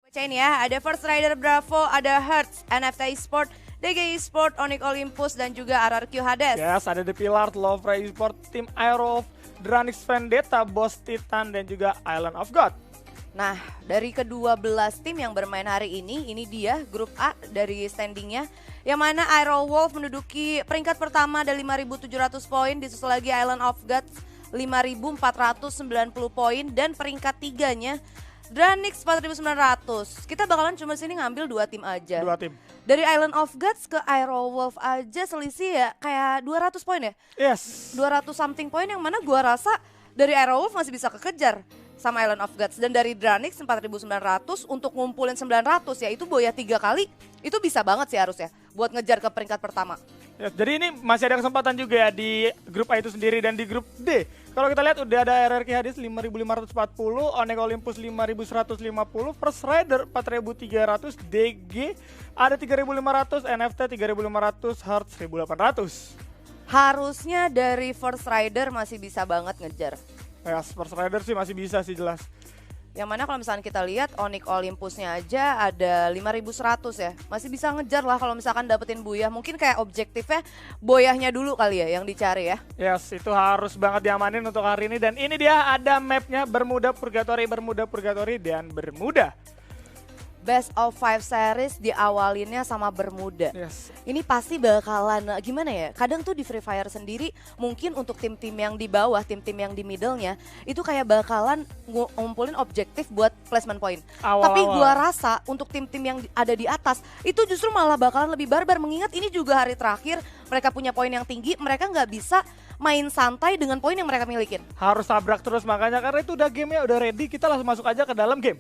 Bacain ya, ada First Rider Bravo, ada Hertz, NFT Sport, DG Sport, Onyx Olympus, dan juga RRQ Hades. Yes, ada The Pillar, Love Ray Sport, Team Aero, Dranix Vendetta, Boss Titan, dan juga Island of God. Nah, dari ke-12 tim yang bermain hari ini dia grup A dari standingnya. Yang mana Aero Wolf menduduki peringkat pertama ada 5.700 poin, disusul lagi Island of God 5.490 poin, dan peringkat tiganya Dranix 4.900. Kita bakalan cuma sini ngambil 2 tim aja. 2 tim. Dari Island of Gods ke Aero Wolf aja selisih ya kayak 200 poin ya. Yes. 200 something poin yang mana gua rasa dari Aero Wolf masih bisa kekejar sama Island of Gods. Dan dari Dranix 4.900 untuk ngumpulin 900 ya itu boya 3 kali. Itu bisa banget sih harusnya buat ngejar ke peringkat pertama. Ya, jadi ini masih ada kesempatan juga ya di grup A itu sendiri. Dan di grup D, kalau kita lihat udah ada RRQ Hades 5.540, Onyx Olympus 5.150, First Rider 4.300, DG ada 3.500, NFT 3.500, Hearts 1.800. Harusnya dari First Rider masih bisa banget ngejar. Ya, First Rider sih masih bisa sih jelas. Yang mana kalau misalnya kita lihat Onyx Olympusnya aja ada 5.100 ya. Masih bisa ngejar lah kalau misalkan dapetin Buyah. Mungkin kayak objektifnya Boyahnya dulu kali ya yang dicari ya. Yes, itu harus banget diamanin untuk hari ini. Dan ini dia ada mapnya, Bermuda Purgatory, dan Bermuda. Best of 5 series diawalinnya sama Bermuda. Yes. Ini pasti bakalan gimana ya? Kadang tuh di Free Fire sendiri mungkin untuk tim-tim yang di bawah, tim-tim yang di middle-nya itu kayak bakalan ngumpulin objektif buat placement point. Tapi gua rasa untuk tim-tim yang ada di atas itu justru malah bakalan lebih barbar, mengingat ini juga hari terakhir, mereka punya poin yang tinggi, mereka nggak bisa main santai dengan poin yang mereka milikin. Harus tabrak terus makanya, karena itu udah gamenya udah ready, kita langsung masuk aja ke dalam game.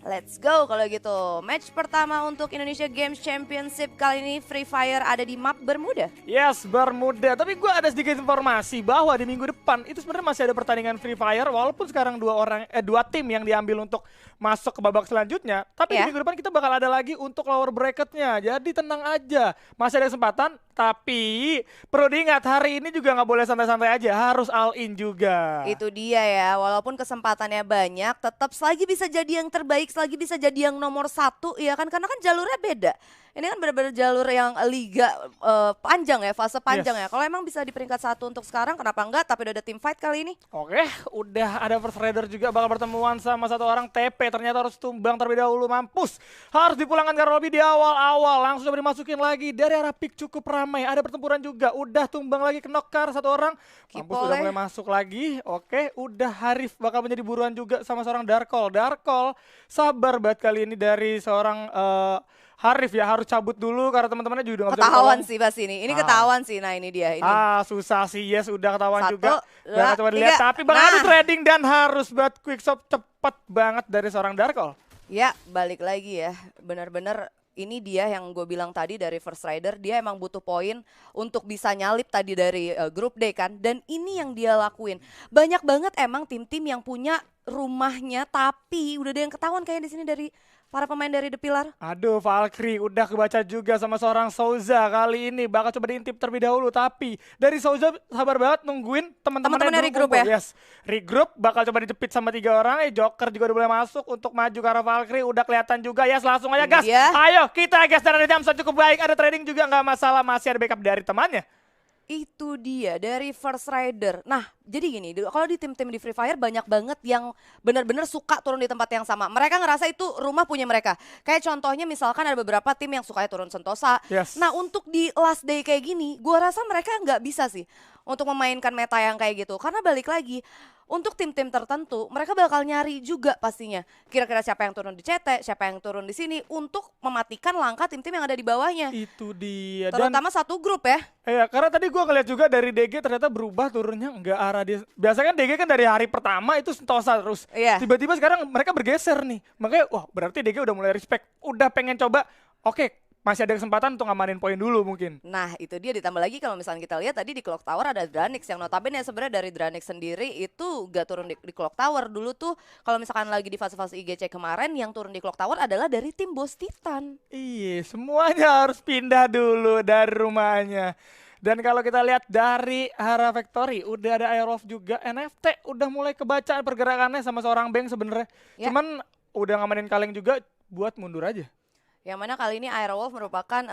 Let's go kalau gitu. Match pertama untuk Indonesia Games Championship kali ini Free Fire ada di map Bermuda. Yes, Bermuda. Tapi gue ada sedikit informasi bahwa di minggu depan itu sebenarnya masih ada pertandingan Free Fire, walaupun sekarang dua tim yang diambil untuk masuk ke babak selanjutnya. Tapi di minggu depan kita bakal ada lagi untuk lower bracketnya. Jadi tenang aja, masih ada kesempatan. Tapi perlu diingat hari ini juga nggak boleh santai-santai aja, harus all in juga. Itu dia ya, walaupun kesempatannya banyak, tetap selagi bisa jadi yang terbaik, selagi bisa jadi yang nomor 1 ya kan, karena kan jalurnya beda. Ini kan benar-benar jalur yang liga panjang ya, fase panjang ya. Kalau emang bisa di peringkat 1 untuk sekarang, kenapa enggak? Tapi udah ada tim fight kali ini. Oke, udah ada First Rider juga bakal pertemuan sama satu orang TP. Ternyata harus tumbang terlebih dahulu, mampus. Harus dipulangkan karena lebih di awal-awal. Langsung dimasukin lagi dari arah pick cukup ramai. Ada pertempuran juga, udah tumbang lagi ke knockar satu orang. Mampus udah mulai masuk lagi. Oke, udah Harif bakal menjadi buruan juga sama seorang Darkol. Darkol sabar banget kali ini dari seorang Harif ya, harus cabut dulu karena teman-temannya juga nggak bisa ketahuan sih pas ini ketahuan sih. Nah ini dia ini. Susah sih, yes udah ketahuan 1, juga. 2, coba dilihat, 3. tapi bakal ada trading dan harus buat quick shop cepet banget dari seorang Darkol. Ya balik lagi ya, benar-benar ini dia yang gue bilang tadi dari First Rider, dia emang butuh poin untuk bisa nyalip tadi dari grup D kan, dan ini yang dia lakuin. Banyak banget emang tim-tim yang punya rumahnya, tapi udah ada yang ketahuan kayak di sini dari para pemain dari The Pillar. Aduh, Valkyrie udah kebaca juga sama seorang Souza kali ini. Bakal coba diintip terlebih dahulu, tapi dari Souza sabar banget nungguin teman-temannya regroup ya. Yes, regroup bakal coba dijepit sama 3 orang. Joker juga udah boleh masuk untuk maju ke arah Valkyrie. Udah kelihatan juga, yes langsung aja gas. Ayo kita gas, dan ada Jamsan cukup baik. Ada trading juga nggak masalah, masih ada backup dari temannya. Itu dia dari First Rider. Nah, jadi gini, kalau di tim-tim di Free Fire banyak banget yang benar-benar suka turun di tempat yang sama. Mereka ngerasa itu rumah punya mereka. Kayak contohnya misalkan ada beberapa tim yang sukanya turun Sentosa. Yes. Nah, untuk di last day kayak gini, gua rasa mereka nggak bisa sih untuk memainkan meta yang kayak gitu. Karena balik lagi, untuk tim-tim tertentu mereka bakal nyari juga pastinya. Kira-kira siapa yang turun di CT, siapa yang turun di sini untuk mematikan langkah tim-tim yang ada di bawahnya. Itu dia. Terutama satu grup ya. Iya, karena tadi gua ngeliat juga dari DG ternyata berubah turunnya nggak arah dia. Biasanya kan DG kan dari hari pertama itu Sentosa terus. Iya. Tiba-tiba sekarang mereka bergeser nih. Makanya wah berarti DG udah mulai respect. Udah pengen coba, oke, masih ada kesempatan untuk ngamanin poin dulu mungkin. Nah itu dia, ditambah lagi kalau misalnya kita lihat tadi di Clock Tower ada Dranix yang notabene sebenarnya dari Dranix sendiri itu gak turun di Clock Tower. Dulu tuh kalau misalkan lagi di fase-fase IGC kemarin yang turun di Clock Tower adalah dari tim Boss Titan. Iya, semuanya harus pindah dulu dari rumahnya. Dan kalau kita lihat dari arah Factory udah ada Aerof juga, NFT udah mulai kebaca pergerakannya sama seorang Bang sebenarnya. Ya. Cuman udah ngamanin kaleng juga. buat mundur aja. Yang mana kali ini Aerowolf merupakan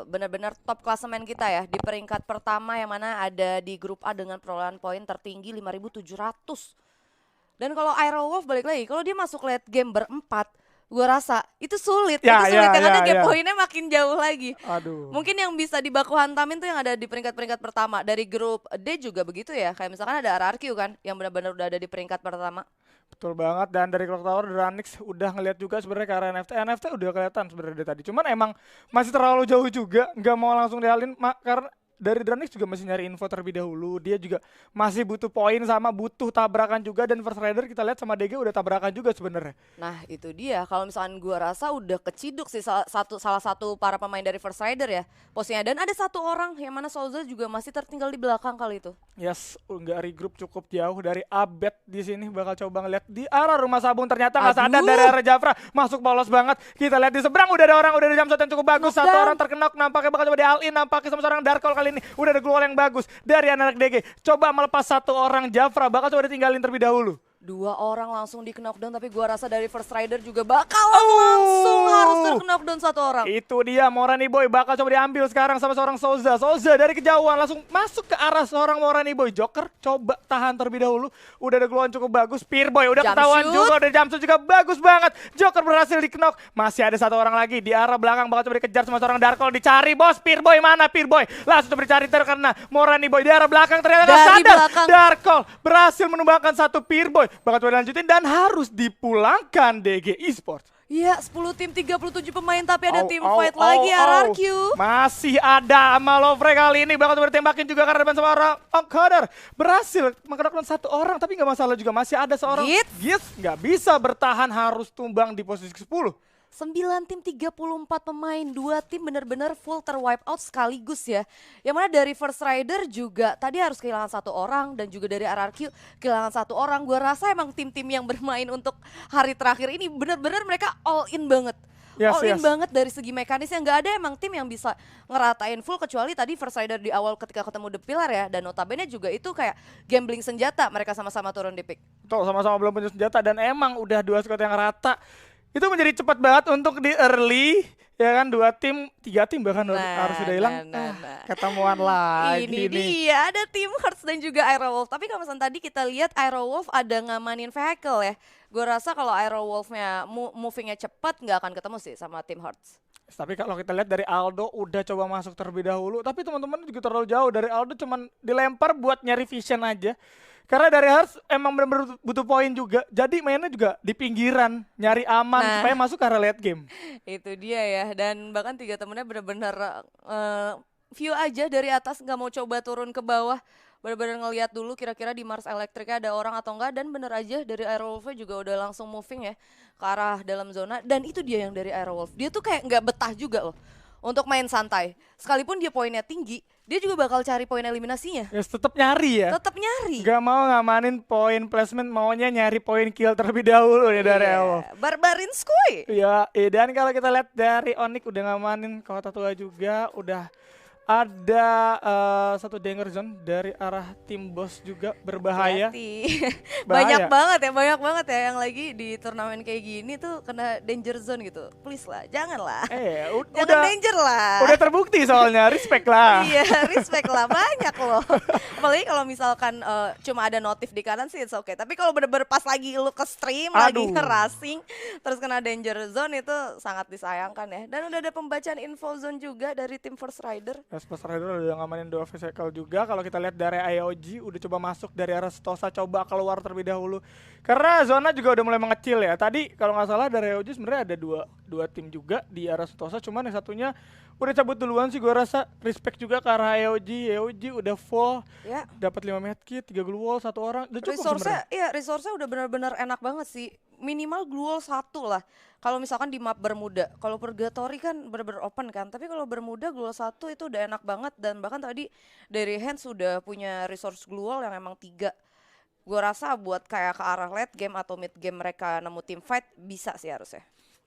benar-benar top klasemen kita ya. Di peringkat pertama yang mana ada di grup A dengan perolehan poin tertinggi 5.700. Dan kalau Aerowolf balik lagi, kalau dia masuk late game berempat, gue rasa itu sulit. Itu sulit yang ada gap poinnya makin jauh lagi. Aduh. Mungkin yang bisa dibaku hantamin tuh yang ada di peringkat-peringkat pertama. Dari grup D juga begitu ya. Kayak misalkan ada RRQ kan yang benar-benar udah ada di peringkat pertama. Betul banget, dan dari Clock Tower, Ranix udah ngeliat juga sebenarnya ke arah NFT. NFT udah kelihatan sebenarnya dari tadi. Cuman emang masih terlalu jauh juga, nggak mau langsung dialin karena dari Dranix juga masih nyari info terlebih dahulu. Dia juga masih butuh poin sama butuh tabrakan juga, dan First Rider kita lihat sama DG udah tabrakan juga sebenarnya. Nah itu dia, kalau misalkan gua rasa udah keciduk sih salah satu para pemain dari First Rider ya posisinya. Dan ada satu orang yang mana Souza juga masih tertinggal di belakang kali itu. Yes, nggak regroup cukup jauh dari Abed di sini, bakal coba ngeliat di arah rumah sabung, ternyata nggak sadar dari arah Jafra, masuk polos banget. Kita lihat di seberang udah ada orang, udah ada jam shot yang cukup bagus. Satu orang terkena, nampaknya bakal coba di all-in, nampaknya sama seorang Dark Hole kali ini. Udah ada global yang bagus dari anak DG. Coba melepas satu orang Jafra, bakal coba ditinggalin terlebih dahulu. Dua orang langsung di knockdown, tapi gua rasa dari First Rider juga bakal langsung harus terknockdown satu orang. Itu dia, Morani Boy bakal coba diambil sekarang sama seorang Souza. Souza dari kejauhan langsung masuk ke arah seorang Morani Boy. Joker coba tahan terlebih dahulu. Udah ada glowon cukup bagus. Spear Boy udah ketahuan juga, udah jump shoot juga bagus banget. Joker berhasil di knock. Masih ada satu orang lagi di arah belakang, bakal coba dikejar sama seorang Dark Hole. Dicari bos, Spear Boy mana Spear Boy? Langsung coba dicari karena Morani Boy di arah belakang ternyata gak sadar. Dark Hole berhasil menumbangkan satu Spear Boy. Bakal coba dilanjutin dan harus dipulangkan DG Esports. Iya, 10 tim 37 pemain tapi ada tim fight lagi RRQ. Masih ada Malofre kali ini bakal bertembakin juga karena depan sama orang Onkoder. Berhasil mengkedokkan satu orang tapi nggak masalah juga, masih ada seorang Gits nggak bisa bertahan, harus tumbang di posisi ke-10. 9 tim 34 pemain, 2 tim benar-benar full terwipe out sekaligus ya. Yang mana dari First Rider juga tadi harus kehilangan satu orang dan juga dari RRQ kehilangan satu orang. Gua rasa emang tim-tim yang bermain untuk hari terakhir ini benar-benar mereka all in banget. All in banget dari segi mekanisnya, nggak ada emang tim yang bisa ngeratain full kecuali tadi First Rider di awal ketika ketemu The Pillar ya, dan notabene juga itu kayak gambling senjata, mereka sama-sama turun di pick. Tuh sama-sama belum punya senjata dan emang udah dua squad yang rata. Itu menjadi cepat banget untuk di early, ya kan, 2 tim, 3 tim bahkan harus sudah hilang. Ketemuan lagi ini dia, ada tim Hearts dan juga Aerowolf. Tapi kalau misalnya tadi kita lihat Aerowolf ada ngamanin vehicle ya. Gue rasa kalau Aerowolfnya movingnya cepat nggak akan ketemu sih sama tim Hearts. Tapi kalau kita lihat dari Aldo udah coba masuk terlebih dahulu, tapi teman-teman juga terlalu jauh. Dari Aldo cuman dilempar buat nyari vision aja. Karena dari Hearts emang benar-benar butuh poin juga, jadi mainnya juga di pinggiran, nyari aman supaya masuk ke arah late game. Itu dia ya, dan bahkan 3 temennya benar-benar view aja dari atas, nggak mau coba turun ke bawah. Benar-benar ngelihat dulu kira-kira di Mars Electric ada orang atau enggak, dan bener aja dari Aerowolf juga udah langsung moving ya ke arah dalam zona. Dan itu dia yang dari Aerowolf, dia tuh kayak nggak betah juga loh untuk main santai. Sekalipun dia poinnya tinggi, dia juga bakal cari poin eliminasinya. Ya tetap nyari ya. Tetap nyari. Gak mau ngamanin poin placement, maunya nyari poin kill terlebih dahulu ya dari awal. Barbarin skuy. Ya, dan kalau kita lihat dari Onyx udah ngamanin Kota Tua juga, udah ada satu danger zone dari arah tim bos juga, berbahaya. Banyak banget ya yang lagi di turnamen kayak gini tuh kena danger zone gitu. Please lah, janganlah. Jangan danger lah. Udah terbukti soalnya, respect lah. Iya, respect lah, banyak loh. Apalagi kalau misalkan cuma ada notif di kanan sih it's okay. Tapi kalau bener-bener pas lagi lu ke stream, lagi ngerasing, terus kena danger zone itu sangat disayangkan ya. Dan udah ada pembacaan info zone juga dari tim First Rider. First Rider udah ngamanin 2 vehicle juga. Kalau kita lihat dari IOG udah coba masuk dari arah Stosa, coba keluar terlebih dahulu. Karena zona juga udah mulai mengecil ya. Tadi kalau nggak salah dari IOG sebenarnya ada dua tim juga di arah Stosa, cuman yang satunya udah cabut duluan sih. Gue rasa respect juga ke arah IOG. IOG udah full, dapat 5 medkit, 3 glue wall, 1 orang. Udah cukup sebenarnya. Resource-nya udah benar-benar enak banget sih. Minimal glue wall 1 lah. Kalau misalkan di map Bermuda, kalau Purgatory kan bener-bener open kan, tapi kalau Bermuda glue wall 1 itu udah enak banget. Dan bahkan tadi dari Hands sudah punya resource glue wall yang emang 3. Gue rasa buat kayak ke arah late game atau mid game mereka nemu team fight bisa sih harusnya.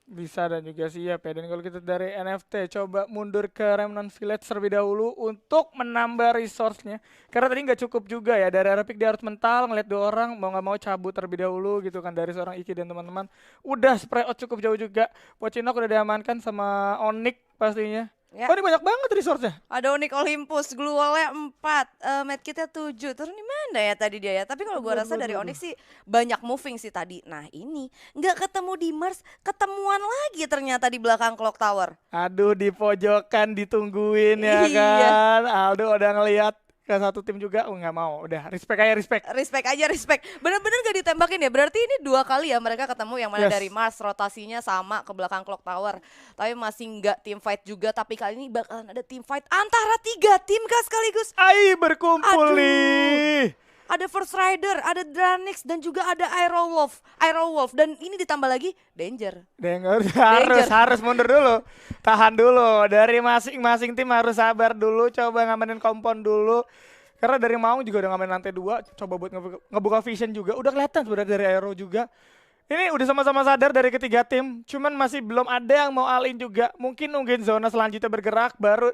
Bisa dan juga siap ya. Dan kalau kita dari NFT coba mundur ke Remnant Village terlebih dahulu untuk menambah resource-nya. Karena tadi nggak cukup juga ya, dari Arapik dia harus mental ngeliat 2 orang, mau nggak mau cabut terlebih dahulu gitu kan dari seorang Iki dan teman-teman. Udah spray out cukup jauh juga. Pochinok udah diamankan sama Onyx pastinya. Ya. Oh ini banyak banget resource-nya. Ada Onyx Olympus, Gluolnya 4, medkitnya 7. Terus ini mana ya tadi dia ya? Tapi kalau gua rasa dari Onyx sih banyak moving sih tadi. Nah ini nggak ketemu di Mars, ketemuan lagi ternyata di belakang Clock Tower. Aduh di pojokan ditungguin ya Iya. kan. Aldo udah ngeliat ke satu tim juga, nggak mau. Udah respect aja respect. Respect aja, respect. Bener-bener gak ditembakin ya. Berarti ini 2 kali ya mereka ketemu, yang mana Yes. dari Mars rotasinya sama ke belakang Clock Tower. Tapi masih nggak team fight juga. Tapi kali ini bakalan ada team fight antara 3 tim kah sekaligus. Ai berkumpul Aduh. nih. Ada First Rider, ada Dranix, dan juga ada Aerowolf. Dan ini ditambah lagi Danger. Harus mundur dulu. Tahan dulu. Dari masing-masing tim harus sabar dulu, coba ngamenin kompon dulu. Karena dari Maung juga udah ngamenin lantai 2, coba buat ngebuka vision juga. Udah kelihatan sebenarnya dari Aero juga. Ini udah sama-sama sadar dari ketiga tim, cuman masih belum ada yang mau all in juga. Mungkin zona selanjutnya bergerak, baru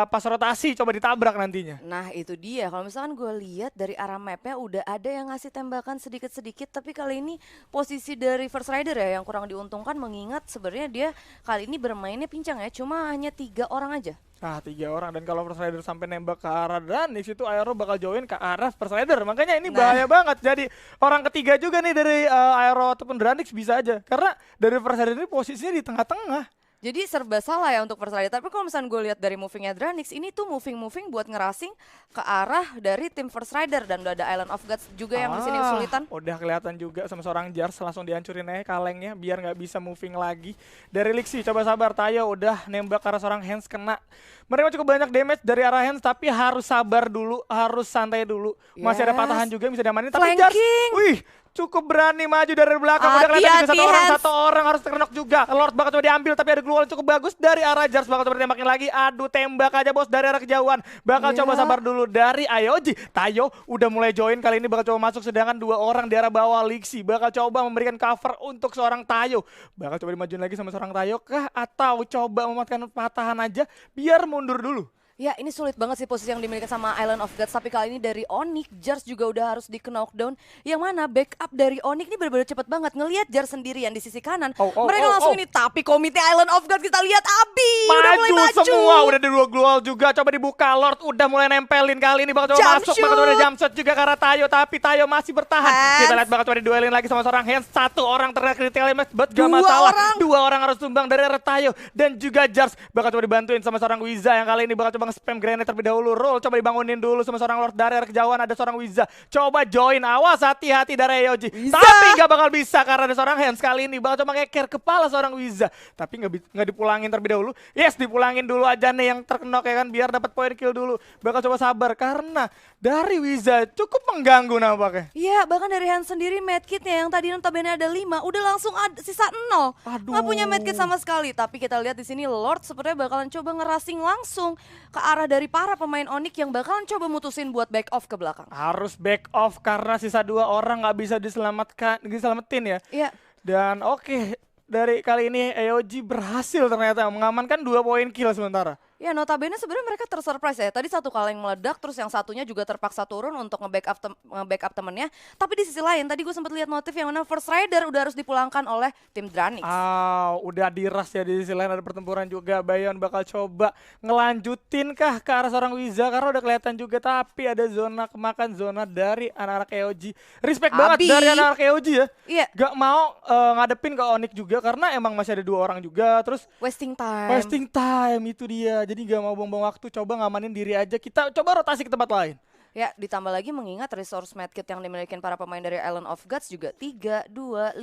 pas rotasi coba ditabrak nantinya. Nah itu dia, kalau misalkan gue lihat dari arah mapnya udah ada yang ngasih tembakan sedikit-sedikit. Tapi kali ini posisi dari First Rider ya yang kurang diuntungkan, mengingat sebenarnya dia kali ini bermainnya pincang ya, cuma hanya 3 orang aja. 3 orang, dan kalau First Rider sampai nembak ke arah Dranix itu Aero bakal join ke arah First Rider. Makanya ini bahaya banget. Jadi orang ketiga juga nih dari Aero ataupun Dranix bisa aja. Karena dari First Rider ini posisinya di tengah-tengah. Jadi serba salah ya untuk First Rider. Tapi kalau misalnya gue lihat dari movingnya Dranix, ini tuh moving buat ngerasing ke arah dari tim First Rider. Dan udah ada Island of Gods juga yang di sini kesulitan. Udah kelihatan juga sama seorang Jars, langsung dihancurin aja kalengnya biar nggak bisa moving lagi. Dari Lixi coba sabar, Tayo udah nembak ke arah seorang Hands, kena. Mereka cukup banyak damage dari arah Hands, tapi harus sabar dulu, harus santai dulu. Masih ada patahan juga yang bisa diamanin. Tapi Jars, wih, cukup berani maju dari belakang. Udah kelihatan juga satu orang harus terkenok juga. Lord bakal coba diambil, tapi ada Glual cukup bagus dari arah Jars. Bakal coba tembakin lagi. Aduh, tembak aja bos dari arah kejauhan. Bakal coba sabar dulu dari Ayoji. Tayo udah mulai join, kali ini bakal coba masuk, sedangkan 2 orang di arah bawah. Lixi bakal coba memberikan cover untuk seorang Tayo. Bakal coba dimajuin lagi sama seorang Tayo kah? Atau coba memanfaatkan patahan aja biar mundur dulu. Ya ini sulit banget sih posisi yang dimiliki sama Island of Gods. Tapi kali ini dari Onyx, Jars juga udah harus di knockdown. Yang mana backup dari Onyx ini benar-benar cepet banget. Ngelihat Jars sendirian di sisi kanan, mereka langsung ini. Tapi komite Island of Gods kita lihat udah mulai maju semua. Udah ada 2 Glual juga, coba dibuka. Lord udah mulai nempelin, kali ini bakal coba masuk. Bakal coba jump shot juga ke arah Tayo, tapi Tayo masih bertahan. Kita lihat bakal coba diduelin lagi sama seorang Hands. 1 orang terkena critical damage, but gak masalah. 2 orang harus tumbang dari arah Tayo. Dan juga Jars bakal coba dibantuin sama seorang Wiza yang kali ini bakal coba nge-spam grenade terlebih dahulu. Roll coba dibangunin dulu sama seorang Lord. Dari arah kejauhan ada seorang Wiza, coba join. Awas, hati-hati dari Ayoji. Tapi gak bakal bisa karena ada seorang Hands. Kali ini bakal coba ngeker kepala seorang Wiza, tapi gak dipulangin terlebih dahulu. Yes, dipulangin dulu aja nih yang terkenok ya kan, biar dapat poin kill dulu. Bakal coba sabar karena dari Wiza cukup mengganggu nampaknya. Iya, bahkan dari Hands sendiri medkitnya yang tadi notabene ada 5 udah langsung sisa 0. Gak punya medkit sama sekali. Tapi kita lihat di sini Lord sepertinya bakalan coba ngerasing langsung ke arah dari para pemain Onyx yang bakalan coba mutusin buat back off ke belakang. Harus back off karena sisa 2 orang nggak bisa diselamatin ya. Iya. Dan oke, dari kali ini AOG berhasil ternyata mengamankan 2 poin kill sementara. Ya notabene sebenarnya mereka tersurprise ya. Tadi 1 kaleng meledak, terus yang satunya juga terpaksa turun untuk nge-backup temennya. Tapi di sisi lain tadi gue sempat lihat notif yang mana First Rider udah harus dipulangkan oleh tim Dranix. Udah diras ya. Di sisi lain ada pertempuran juga. Bayon bakal coba ngelanjutin kah ke arah seorang Wiza karena udah kelihatan juga, tapi ada zona kemakan zona dari anak-anak EOG. Respect banget dari anak-anak EOG ya. Iya. Gak mau ngadepin ke Onyx juga karena emang masih ada 2 orang juga. Terus wasting time itu dia. Jadi gak mau buang-buang waktu, coba ngamanin diri aja. Kita coba rotasi ke tempat lain. Ya, ditambah lagi mengingat resource medkit yang dimiliki para pemain dari Island of Gods juga 3, 2, 5.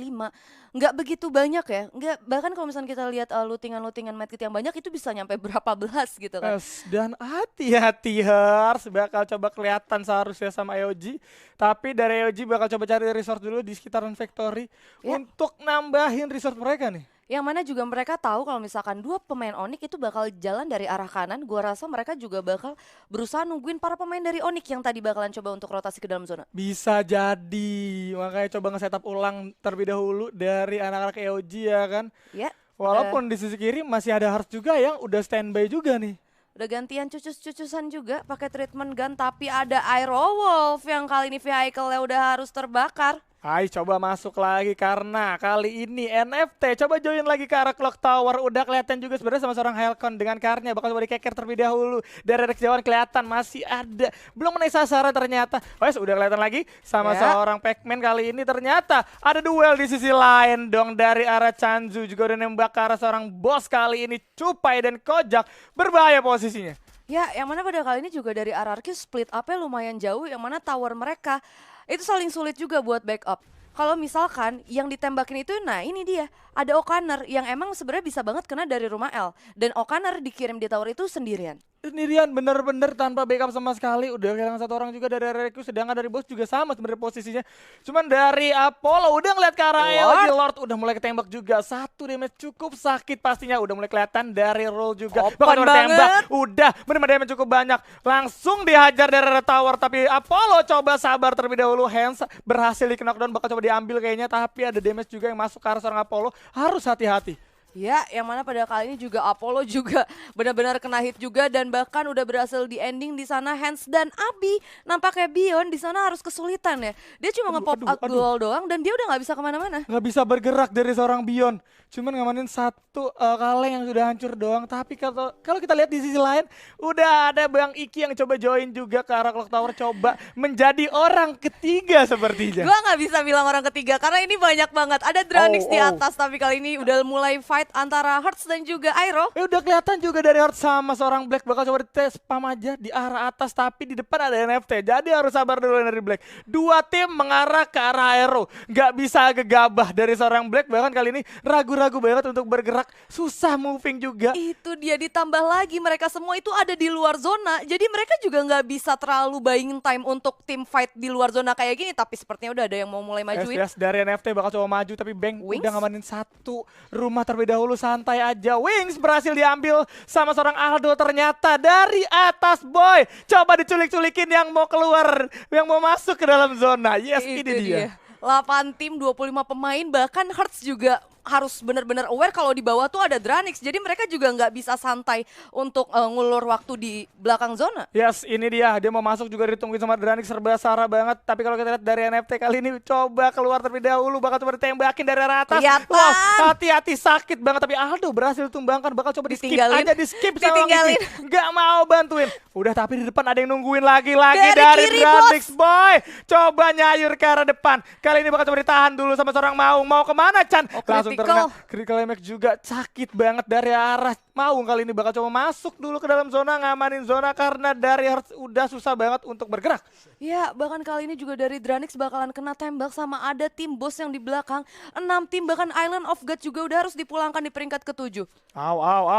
Nggak begitu banyak ya. Nggak, bahkan kalau misalnya kita lihat lootingan medkit yang banyak itu bisa nyampe berapa belas gitu kan. Dan hati-hati harus bakal coba kelihatan seharusnya sama EOG. Tapi dari EOG bakal coba cari resource dulu di sekitaran factory untuk nambahin resource mereka nih. Yang mana juga mereka tahu kalau misalkan 2 pemain Onyx itu bakal jalan dari arah kanan, gua rasa mereka juga bakal berusaha nungguin para pemain dari Onyx yang tadi bakalan coba untuk rotasi ke dalam zona. Bisa jadi, makanya coba nge-setup ulang terlebih dahulu dari anak-anak EOG ya kan. Ya. Walaupun di sisi kiri masih ada Hearts juga yang udah standby juga nih. Udah gantian cucus-cucusan juga pakai treatment gun, tapi ada Aerowolf yang kali ini vehicle-nya udah harus terbakar. Hai, coba masuk lagi karena kali ini NFT. Coba join lagi ke arah Clock Tower. Udah kelihatan juga sebenarnya sama seorang Helcon dengan karnya. Bakal coba dikeker terlebih dahulu. Dari arah kejauhan kelihatan masih ada. Belum menaik sasaran ternyata. Oh yes, udah kelihatan lagi sama seorang Pac-Man kali ini. Ternyata ada duel di sisi lain dong. Dari arah Chanzu juga udah nembak ke arah seorang bos kali ini. Cupai dan Kojak. Berbahaya posisinya. Ya, yang mana pada kali ini juga dari RRQ split up-nya lumayan jauh. Yang mana tower mereka itu saling sulit juga buat backup. Kalau misalkan yang ditembakin itu, nah ini dia, ada Okaner yang emang sebenarnya bisa banget kena dari rumah L. Dan Okaner dikirim di tower itu sendirian. Sendirian bener-bener tanpa backup sama sekali. Udah kehilangan satu orang juga dari RRQ, sedangkan dari bos juga sama sebenarnya posisinya. Cuman dari Apollo udah ngeliat ke arah LG Lord udah mulai ketembak juga. Satu damage cukup sakit pastinya. Udah mulai kelihatan dari roll juga. Bakal tembak. Udah bener-bener damage cukup banyak. Langsung dihajar dari arah tower. Tapi Apollo coba sabar terlebih dahulu. Hands berhasil di knockdown, bakal coba diambil kayaknya. Tapi ada damage juga yang masuk ke arah seorang Apollo. Harus hati-hati. Ya, yang mana pada kali ini juga Apollo juga benar-benar kena hit juga, dan bahkan udah berhasil di ending di sana. Hands dan Abi nampaknya Bion di sana harus kesulitan ya. Dia cuma nge-pop out goal doang dan dia udah nggak bisa kemana-mana. Nggak bisa bergerak dari seorang Bion. Cuman ngamanin satu kaleng yang sudah hancur doang. Tapi kalau kita lihat di sisi lain, udah ada Bang Iki yang coba join juga ke arah Clock Tower, coba menjadi orang ketiga sepertinya. Gua nggak bisa bilang orang ketiga karena ini banyak banget. Ada Dranix di atas, tapi kali ini udah mulai fight antara Hearts dan juga Aero. Udah kelihatan juga dari Hearts sama seorang Black bakal coba dites spam aja di arah atas, tapi di depan ada NFT. Jadi harus sabar dulu dari Black. Dua tim mengarah ke arah Aero. Nggak bisa gegabah dari seorang Black, bahkan kali ini ragu-ragu banget untuk bergerak. Susah moving juga. Itu dia, ditambah lagi mereka semua itu ada di luar zona. Jadi mereka juga nggak bisa terlalu buying time untuk tim fight di luar zona kayak gini. Tapi sepertinya udah ada yang mau mulai majuin. Yes, dari NFT bakal coba maju, tapi Bang udah ngamanin satu rumah terlebih dahulu, santai aja. Wings berhasil diambil sama seorang Aldo ternyata dari atas boy. Coba diculik-culikin yang mau keluar, yang mau masuk ke dalam zona. Yes, ini dia. 8 tim, 25 pemain, bahkan Hearts juga harus benar-benar aware kalau di bawah tuh ada Dranix. Jadi mereka juga nggak bisa santai untuk ngulur waktu di belakang zona. Yes, ini dia. Dia mau masuk juga ditungguin sama Dranix, serba salah banget. Tapi kalau kita lihat dari NFT kali ini, coba keluar terlebih dahulu, bakal coba ditembakin dari arah atas. Wow, hati-hati, sakit banget. Tapi Aldo berhasil tumbangkan, bakal coba di-skip aja, di-skip sama ditinggalin. Nggak mau bantuin. Udah, tapi di depan ada yang nungguin lagi dari Dranix boy. Coba nyayur ke arah depan. Kali ini bakal coba ditahan dulu sama seorang Maung. Mau kemana Chan? Langsung terkena critical damage juga, sakit banget dari arah Maung. Kali ini bakal coba masuk dulu ke dalam zona, ngamanin zona karena dari Hearts udah susah banget untuk bergerak. Ya, bahkan kali ini juga dari Dranix bakalan kena tembak sama ada tim bos yang di belakang. 6 tim, bahkan Island of God juga udah harus dipulangkan di peringkat ke-7.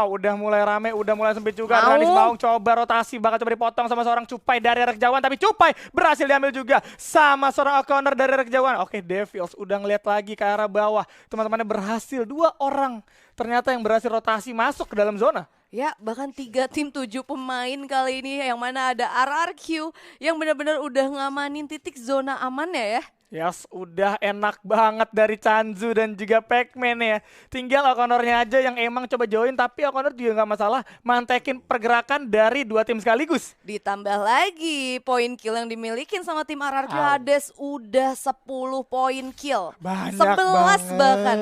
Udah mulai rame, udah mulai sempit juga. Dranix Maung coba rotasi, bakal coba dipotong sama seorang Cupai dari arah kejauhan, tapi Cupai berhasil diambil juga sama seorang O'Connor dari arah kejauhan. Oke, Devils udah ngeliat lagi ke arah bawah. Teman-temannya berhasil, 2 orang ternyata yang berhasil rotasi masuk ke dalam zona. Ya, bahkan 3 tim 7 pemain kali ini, yang mana ada RRQ yang benar-benar udah ngamanin titik zona amannya ya. Yes, udah enak banget dari Chanzu dan juga Pac-Man ya. Tinggal O'Connornya aja yang emang coba join, tapi O'Connor juga nggak masalah mantekin pergerakan dari 2 tim sekaligus. Ditambah lagi poin kill yang dimilikin sama tim RRQ Hades udah 10 poin kill. Banyak 11 bahkan.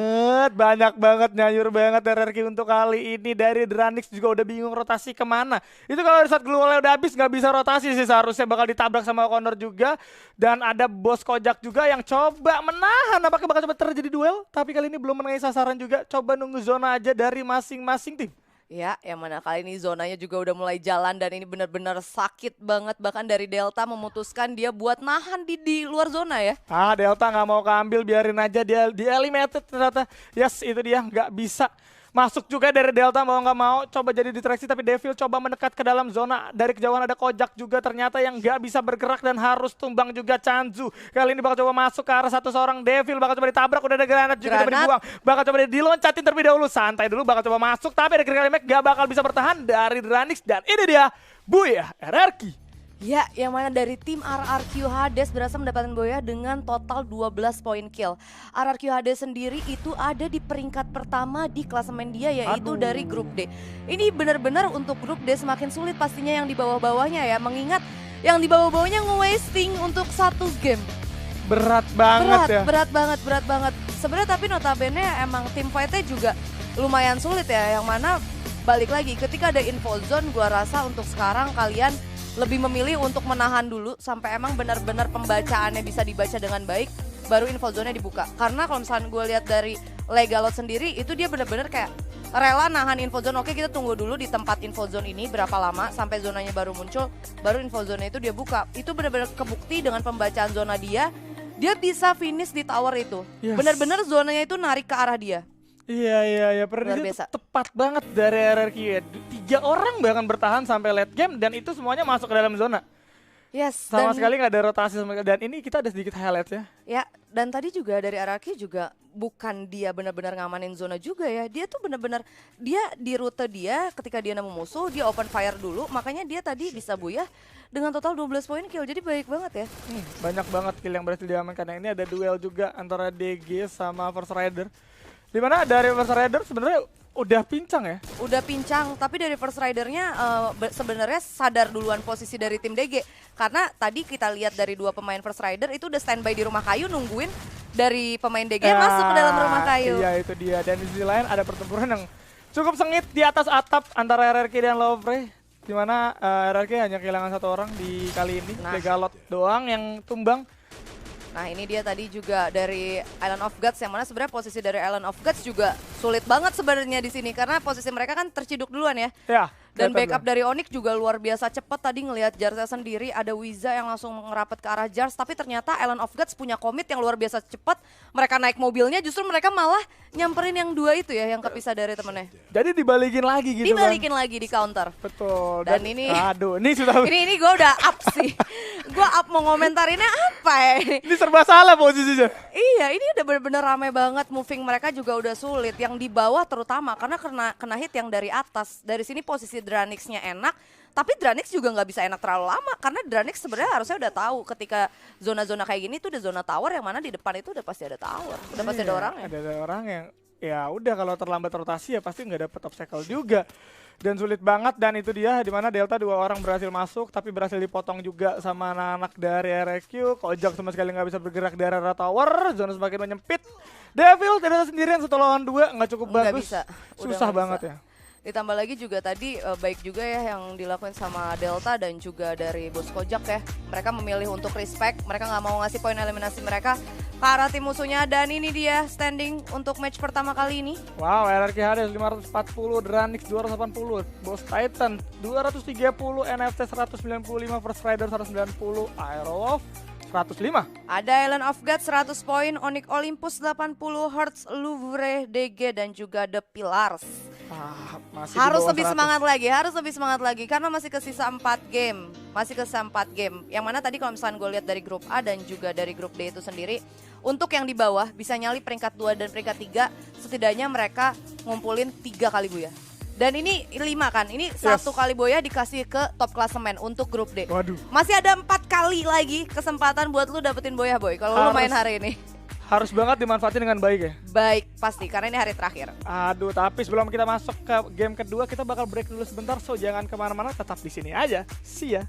Banyak banget, nyayur banget RRQ untuk kali ini. Dari Dranix juga udah bingung rotasi kemana. Itu kalau saat global udah habis nggak bisa rotasi sih, seharusnya bakal ditabrak sama O'Connor juga. Dan ada bos Kojak juga yang coba menahan, apakah bakal coba terjadi duel, tapi kali ini belum mengenai sasaran juga. Coba nunggu zona aja dari masing-masing tim. Ya, yang mana kali ini zonanya juga udah mulai jalan dan ini benar-benar sakit banget. Bahkan dari Delta memutuskan dia buat nahan di luar zona ya. Delta nggak mau keambil, biarin aja dia eliminated ternyata. Yes, itu dia, nggak bisa masuk juga dari Delta, mau nggak mau coba jadi distraksi, tapi Devil coba mendekat ke dalam zona. Dari kejauhan ada Kojak juga ternyata yang nggak bisa bergerak dan harus tumbang juga Chanzu. Kali ini bakal coba masuk ke arah seorang Devil, bakal coba ditabrak, udah ada granat juga coba dibuang. Bakal coba diloncatin terlebih dahulu, santai dulu, bakal coba masuk, tapi ada critical damage, nggak bakal bisa bertahan dari Dranix. Dan ini dia Booyah RRQ. Ya, yang mana dari tim RRQ Hades berhasil mendapatkan Boya dengan total 12 poin kill. RRQ Hades sendiri itu ada di peringkat pertama di klasemen dia, yaitu dari grup D. Ini benar-benar untuk grup D semakin sulit pastinya yang di bawah-bawahnya ya, mengingat yang di bawah-bawahnya nge-wasting untuk satu game. Berat banget ya. Berat banget. Sebenarnya tapi notabene emang tim fight-nya juga lumayan sulit ya, yang mana balik lagi ketika ada info zone, gua rasa untuk sekarang kalian lebih memilih untuk menahan dulu sampai emang benar-benar pembacaannya bisa dibaca dengan baik, baru info zone-nya dibuka. Karena kalau misalnya gue lihat dari Legalot sendiri, itu dia benar-benar kayak rela nahan info zone. Oke, kita tunggu dulu di tempat info zone ini berapa lama sampai zonanya baru muncul, baru info zone itu dia buka. Itu benar-benar kebukti dengan pembacaan zona dia bisa finish di tower itu. Yes. Benar-benar zonanya itu narik ke arah dia. Iya, prediksi tepat banget dari RRQ ya. 3 orang bahkan bertahan sampai late game dan itu semuanya masuk ke dalam zona. Yes. Sama sekali nggak ada rotasi sama sekali. Dan ini kita ada sedikit highlights ya. Ya, dan tadi juga dari RRQ juga bukan dia benar-benar ngamanin zona juga ya. Dia tuh benar-benar dia di rute dia ketika dia nemu musuh, dia open fire dulu. Makanya dia tadi bisa buyah dengan total 12 poin kill. Jadi baik banget ya. Banyak banget kill yang berhasil diamankan. Nah, ini ada duel juga antara DG sama First Rider. Dimana dari First Rider sebenarnya udah pincang ya? Udah pincang, tapi dari First Rider-nya sebenarnya sadar duluan posisi dari tim DG. Karena tadi kita lihat dari 2 pemain First Rider itu udah standby di rumah kayu nungguin dari pemain DG masuk ke dalam rumah kayu. Iya, itu dia. Dan di sisi lain ada pertempuran yang cukup sengit di atas atap antara RRQ dan Lovre. Dimana RRQ hanya kehilangan 1 orang di kali ini. Legalot doang yang tumbang. Nah, ini dia tadi juga dari Island of Gods, yang mana sebenarnya posisi dari Island of Gods juga sulit banget sebenarnya di sini karena posisi mereka kan terciduk duluan ya. Ya. Dan backup dari Onyx juga luar biasa cepat. Tadi ngelihat Jarsnya sendiri, ada Wiza yang langsung ngerapat ke arah Jars, tapi ternyata Island of Gods punya komit yang luar biasa cepat. Mereka naik mobilnya, justru mereka malah nyamperin yang 2 itu ya, yang kepisah dari temennya. Jadi dibalikin lagi gitu dibalikin lagi di counter. Betul. Dan ini aduh, ini sudah ini gue udah up sih. Gue up mau ngomentarinnya apa ya? Ini serba salah posisinya. Iya, ini udah bener-bener ramai banget. Moving mereka juga udah sulit. Yang di bawah terutama karena kena hit yang dari atas. Dari sini posisi Dranix-nya enak, tapi Dranix juga nggak bisa enak terlalu lama karena Dranix sebenarnya harusnya udah tahu ketika zona-zona kayak gini tuh udah zona tower, yang mana di depan itu udah pasti ada tower, udah pasti ada orangnya. Ada orang yang ya udah kalau terlambat rotasi ya pasti nggak dapet obstacle juga. Dan sulit banget, dan itu dia dimana Delta 2 orang berhasil masuk tapi berhasil dipotong juga sama anak-anak dari RRQ. Kojak sama sekali nggak bisa bergerak dari arah tower, zona semakin menyempit. Devil tidak sendirian 1 lawan 2, nggak cukup bagus. Susah banget ya. Ditambah lagi juga tadi baik juga ya yang dilakuin sama Delta dan juga dari Bos Kojak ya. Mereka memilih untuk respect, mereka nggak mau ngasih poin eliminasi mereka ke arah tim musuhnya. Dan ini dia standing untuk match pertama kali ini. Wow, RRQ Hades 540, Dranix 280, Boss Titan 230, NFT 195, First Rider 190, Aerowolf 105. Ada Island of God 100 poin, Onyx Olympus 80, Hertz, Louvre, DG dan juga The Pillars. Harus lebih semangat lagi karena masih ke sisa 4 game. Yang mana tadi kalau misalnya gue lihat dari grup A dan juga dari grup D itu sendiri, untuk yang di bawah bisa nyali peringkat 2 dan peringkat 3, setidaknya mereka ngumpulin 3 kali buya. Dan ini 5 kan, ini 1 kali boya dikasih ke top klasemen untuk grup D. Waduh. Masih ada 4 kali lagi kesempatan buat lu dapetin boya boy kalau lu main hari ini. Harus banget dimanfaatin dengan baik ya? Baik, pasti, karena ini hari terakhir. Aduh, tapi sebelum kita masuk ke game kedua, kita bakal break dulu sebentar, so jangan kemana-mana, tetap di sini aja. See ya.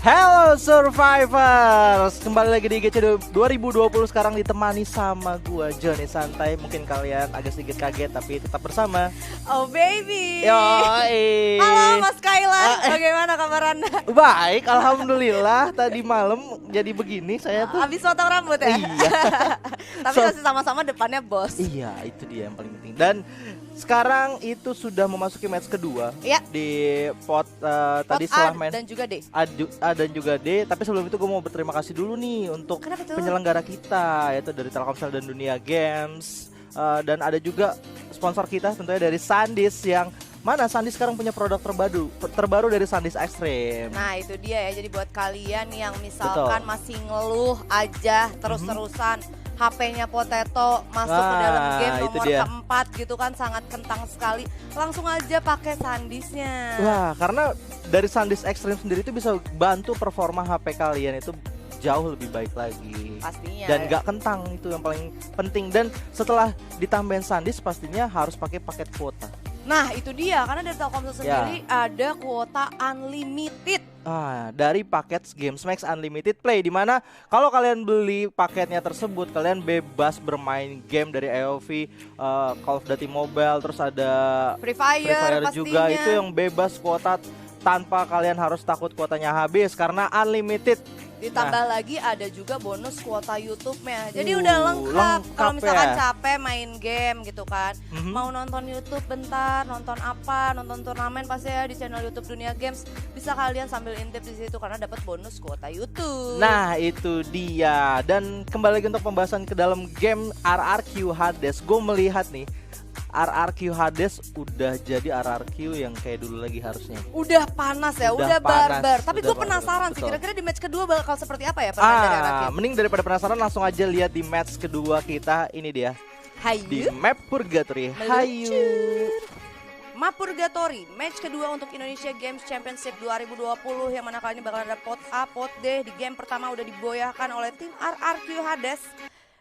Hello Survivors, kembali lagi di GC 2020 sekarang ditemani sama gua Johnny Santai. Mungkin kalian agak sedikit kaget tapi tetap bersama. Oh baby. Yoi. Halo Mas Kailan, bagaimana kabar Anda? Baik, alhamdulillah. Tadi malam jadi begini saya tuh. Habis potong rambut ya? Iya. Tapi masih sama-sama depannya bos. Iya, itu dia yang paling penting. Dan sekarang itu sudah memasuki match kedua. Iya. Di pot tadi Pot setelah A main dan juga D. A dan juga D. Tapi sebelum itu gue mau berterima kasih dulu nih untuk Kenapa tuh? penyelenggara kita, yaitu dari Telkomsel dan Dunia Games. Dan ada juga sponsor kita tentunya dari SanDisk, yang mana SanDisk sekarang punya produk terbaru dari SanDisk Extreme. Nah itu dia ya, jadi buat kalian yang misalkan masih ngeluh aja terus-terusan HP-nya Potato masuk ke dalam game nomor keempat gitu kan, sangat kentang sekali, langsung aja pakai SanDisknya. Wah, karena dari SanDisk Extreme sendiri itu bisa bantu performa HP kalian itu jauh lebih baik lagi. Pastinya. Dan gak kentang, itu yang paling penting. Dan setelah ditambahin SanDisk pastinya harus pakai paket kuota. Nah itu dia, karena dari Telkomsel sendiri ada kuota unlimited. Dari paket Games Max Unlimited Play, dimana kalau kalian beli paketnya tersebut kalian bebas bermain game dari AOV, Call of Duty Mobile, terus ada Free Fire juga, itu yang bebas kuota tanpa kalian harus takut kuotanya habis karena unlimited. Ditambah lagi ada juga bonus kuota YouTube-nya. Jadi udah lengkap. Kalau misalkan capek main game gitu kan, mau nonton YouTube bentar, nonton apa, nonton turnamen pasti ya di channel YouTube Dunia Games, bisa kalian sambil intip di situ karena dapat bonus kuota YouTube. Nah, itu dia. Dan kembali lagi untuk pembahasan ke dalam game RRQ Hades. Gue melihat nih RRQ Hades udah jadi RRQ yang kayak dulu lagi harusnya. Udah panas ya, udah barbar. Tapi gue penasaran sih, kira-kira di match kedua bakal seperti apa ya permainan dari RRQ? Mending daripada penasaran langsung aja lihat di match kedua kita. Ini dia. Hayu. Di map Purgatory. Hayu. Map Purgatory, match kedua untuk Indonesia Games Championship 2020 yang mana kali ini bakal ada pot A, pot D. Di game pertama udah diboyahkan oleh tim RRQ Hades.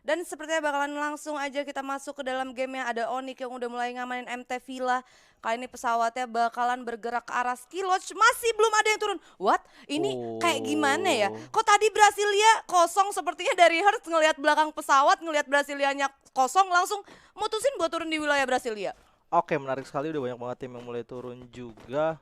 Dan sepertinya bakalan langsung aja kita masuk ke dalam game yang ada Onyx yang udah mulai ngamanin MT Villa. Kali ini pesawatnya bakalan bergerak ke arah Ski Lodge, masih belum ada yang turun. What? Ini kayak gimana ya? Kok tadi Brasilia kosong, sepertinya dari Hertz ngelihat belakang pesawat, ngelihat Brasilianya kosong, langsung mutusin buat turun di wilayah Brasilia. Oke, menarik sekali, udah banyak banget tim yang mulai turun juga.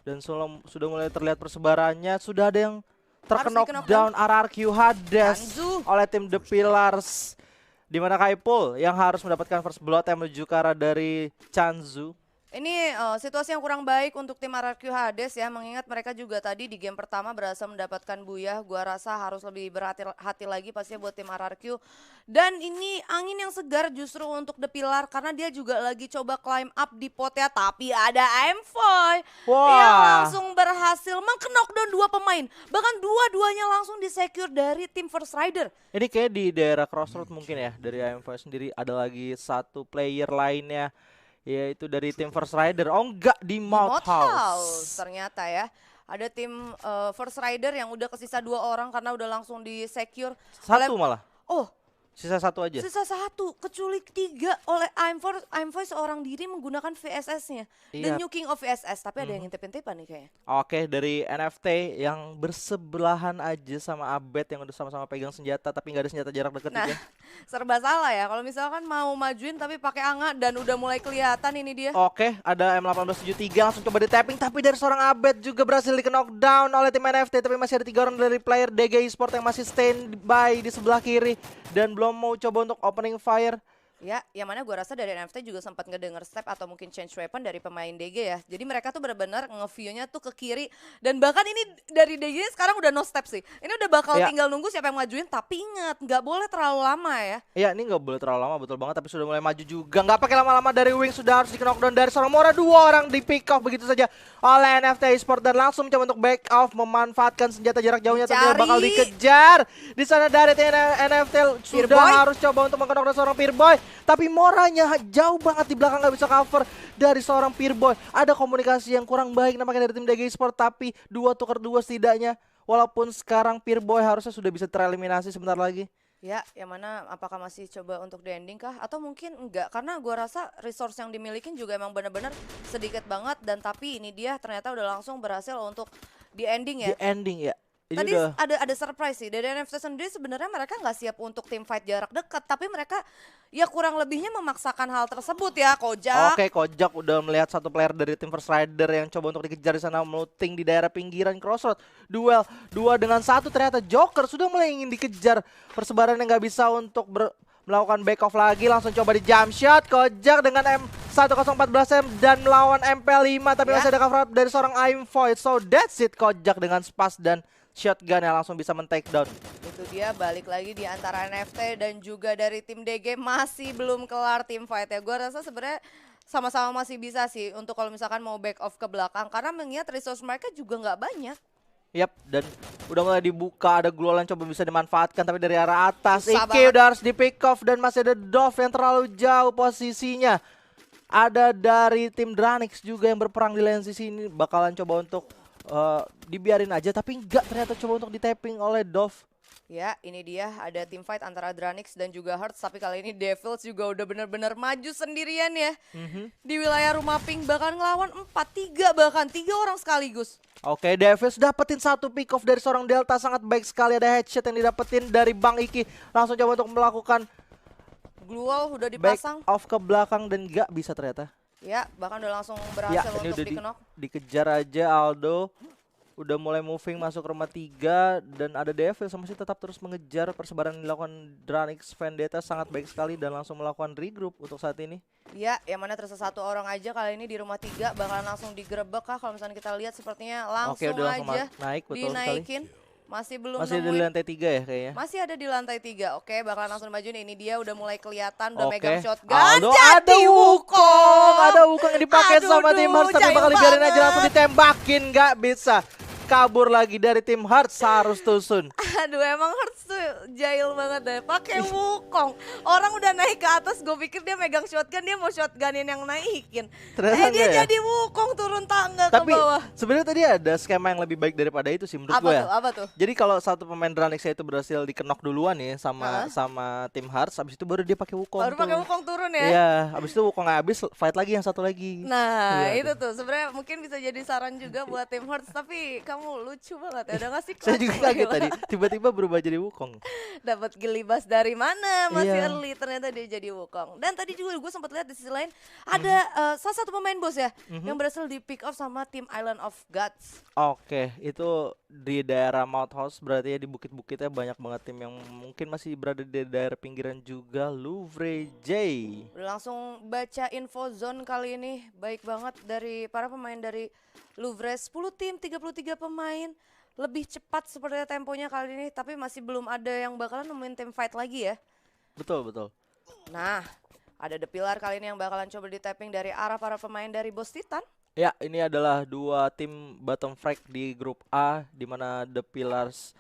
Dan sudah mulai terlihat persebarannya, sudah ada yang terkena down RRQ Hades oleh tim The Pillars, di mana Kaipul yang harus mendapatkan first blood yang menuju ke arah dari Chanzu. Ini situasi yang kurang baik untuk tim RRQ Hades ya, mengingat mereka juga tadi di game pertama berhasil mendapatkan buyah. Gua rasa harus lebih berhati-hati lagi pastinya buat tim RRQ. Dan ini angin yang segar justru untuk The Pillar karena dia juga lagi coba climb up di potnya, tapi ada Aimfoy yang langsung berhasil meng-knockdown dua pemain. Bahkan dua-duanya langsung di-secure dari tim First Rider. Ini kayak di daerah Crossroad mungkin ya, dari Aimfoy sendiri ada lagi satu player lainnya, yaitu dari tim First Rider. Oh enggak, di Mouth House ternyata ya. Ada tim First Rider yang udah kesisa 2 orang karena udah langsung di secure. Satu malah. Oh, sisa satu aja. Sisa 1, keculik 3 oleh Aimfoy seorang diri menggunakan VSS-nya. The New King of VSS, tapi ada yang ngintip-intipan nih kayaknya. Oke, dari NFT yang bersebelahan aja sama Abed yang udah sama-sama pegang senjata tapi nggak ada senjata jarak dekat juga. Serba salah ya kalau misalkan mau majuin tapi pakai anga dan udah mulai kelihatan ini dia. Oke, ada M1873 langsung coba di tapping tapi dari seorang Abed juga berhasil di knockdown oleh tim NFT, tapi masih ada 3 orang dari player DG Esport yang masih standby di sebelah kiri dan belum mau coba untuk opening fire. Ya, yang mana gue rasa dari NFT juga sempat ngedenger step atau mungkin change weapon dari pemain DG ya. Jadi mereka tuh benar-benar nge-view-nya tuh ke kiri. Dan bahkan ini dari DG sekarang udah no step sih. Ini udah bakal tinggal nunggu siapa yang majuin. Tapi ingat, nggak boleh terlalu lama ya. Iya, ini nggak boleh terlalu lama, betul banget. Tapi sudah mulai maju juga. Nggak pakai lama-lama dari Wing, sudah harus di-knockdown dari seorang Mora. 2 orang di pick off begitu saja oleh NFT Esport. Dan langsung mencoba untuk back off, memanfaatkan senjata jarak jauhnya. Tentunya bakal dikejar. Di sana dari NFT sudah harus coba untuk meng-knockdown seorang Peerboy. Tapi Moranya jauh banget di belakang, nggak bisa cover dari seorang Peerboy. Ada komunikasi yang kurang baik nampaknya dari tim DG Sport, tapi 2 tukar 2 setidaknya. Walaupun sekarang Peerboy harusnya sudah bisa tereliminasi sebentar lagi. Ya, yang mana apakah masih coba untuk di ending kah? Atau mungkin enggak, karena gua rasa resource yang dimiliki juga emang benar-benar sedikit banget. Dan tapi ini dia ternyata udah langsung berhasil untuk di ending ya. Di ending ya. Ini Tadi udah ada surprise sih dari NFT sendiri, sebenarnya mereka nggak siap untuk tim fight jarak dekat, tapi mereka ya kurang lebihnya memaksakan hal tersebut ya, Kojak. Oke, Kojak udah melihat satu player dari tim First Rider yang coba untuk dikejar di sana, melooting di daerah pinggiran crossroad. Duel 2-1, ternyata Joker sudah mulai ingin dikejar. Persebaran yang nggak bisa untuk melakukan back off lagi, langsung coba di jump shot. Kojak dengan M1014M dan melawan MP5, tapi masih ada cover up dari seorang Aim Void. So that's it, Kojak dengan spas dan shotgun yang langsung bisa men-take down. Itu dia, balik lagi di antara NFT dan juga dari tim DG masih belum kelar tim fight ya. Gue rasa sebenarnya sama-sama masih bisa sih untuk kalau misalkan mau back off ke belakang, karena mengingat resource mereka juga nggak banyak. Yap, dan udah mulai dibuka, ada Glualan coba bisa dimanfaatkan tapi dari arah atas. Susah Iki udah harus di pick off dan masih ada Dove yang terlalu jauh posisinya. Ada dari tim Dranix juga yang berperang di lane sisi ini, bakalan coba untuk dibiarin aja, tapi enggak, ternyata coba untuk di-tapping oleh Dove. Ya, ini dia ada tim fight antara Dranix dan juga Hearts, tapi kali ini Devils juga udah bener-bener maju sendirian ya. Di wilayah rumah Pink bahkan ngelawan 4-3, bahkan 3 orang sekaligus. Oke, Devils dapetin satu pick off dari seorang Delta, sangat baik sekali, ada headshot yang didapetin dari Bang Iki. Langsung coba untuk melakukan Glual udah back dipasang. off ke belakang dan enggak bisa ternyata. Ya, bahkan udah langsung Ya, berhasil ini untuk udah dikenok. dikejar aja. Aldo udah mulai moving masuk rumah 3 dan ada Devil masih tetap terus mengejar. Persebaran yang dilakukan Dranix Vendetta sangat baik sekali dan langsung melakukan regroup untuk saat ini. Ya, yang mana tersisa 1 orang aja kali ini di rumah 3 bakalan langsung digerebek kah, kalau misalnya kita lihat sepertinya langsung, Oke, udah langsung aja naik, betul dinaikin. Masih belum Masih di nemuin. lantai 3 ya kayaknya. Masih ada di lantai 3. Oke, bakalan langsung maju nih. Ini dia udah mulai kelihatan, udah Oke, megang shotgun. Aldo Jadi ada Wukong. Ada Wukong yang dipakai Aduh, sama tim Hearts, tapi jahil bakal dibiarin aja, banget. langsung ditembakin, nggak bisa. Kabur lagi dari tim Hearts, harus tusun. Aduh, emang Hearts tuh jahil banget deh. Pakai Wukong. Orang udah naik ke atas, gue pikir dia megang shotgun, dia mau shotgunin yang naikin. Ternyata Dia enggak ya? jadi Wukong turun tangga Tapi ke bawah. sebenarnya tadi ada skema yang lebih baik daripada itu sih menurut Apa gue tuh? ya. Apa tuh? Jadi kalau satu pemain Dranix itu berhasil dikenok duluan ya sama tim Hearts, habis itu baru dia pakai Wukong. Baru pakai Wukong turun ya. Iya, habis itu Wukong nggak habis, fight lagi yang satu lagi. Nah, Iya, itu tuh sebenarnya mungkin bisa jadi saran juga buat tim Hearts, tapi kamu lucu banget ya, udah ngasih Saya clutch juga lagi kaget lah. tadi, tiba-tiba berubah jadi Wukong. Dapat gelibas dari mana, masih Iya. early ternyata dia jadi Wukong. Dan tadi juga gue sempat lihat di sisi lain ada salah satu pemain bos ya yang berhasil di pick off sama tim Island of Gods. Oke, itu di daerah Mount House, berarti ya di bukit-bukitnya banyak banget tim yang mungkin masih berada di daerah pinggiran juga. Louvre J. Udah langsung baca info zone kali ini, baik banget dari para pemain dari Louvre. 10 tim, 33 pemain. Lebih cepat sepertinya temponya kali ini, tapi masih belum ada yang bakalan nemuin tim fight lagi ya. Betul, betul. Nah, ada The Pillar kali ini yang bakalan coba di-tapping dari arah para pemain dari Bos Titan. Ya, ini adalah dua tim bottom frag di grup A, di mana The Pillars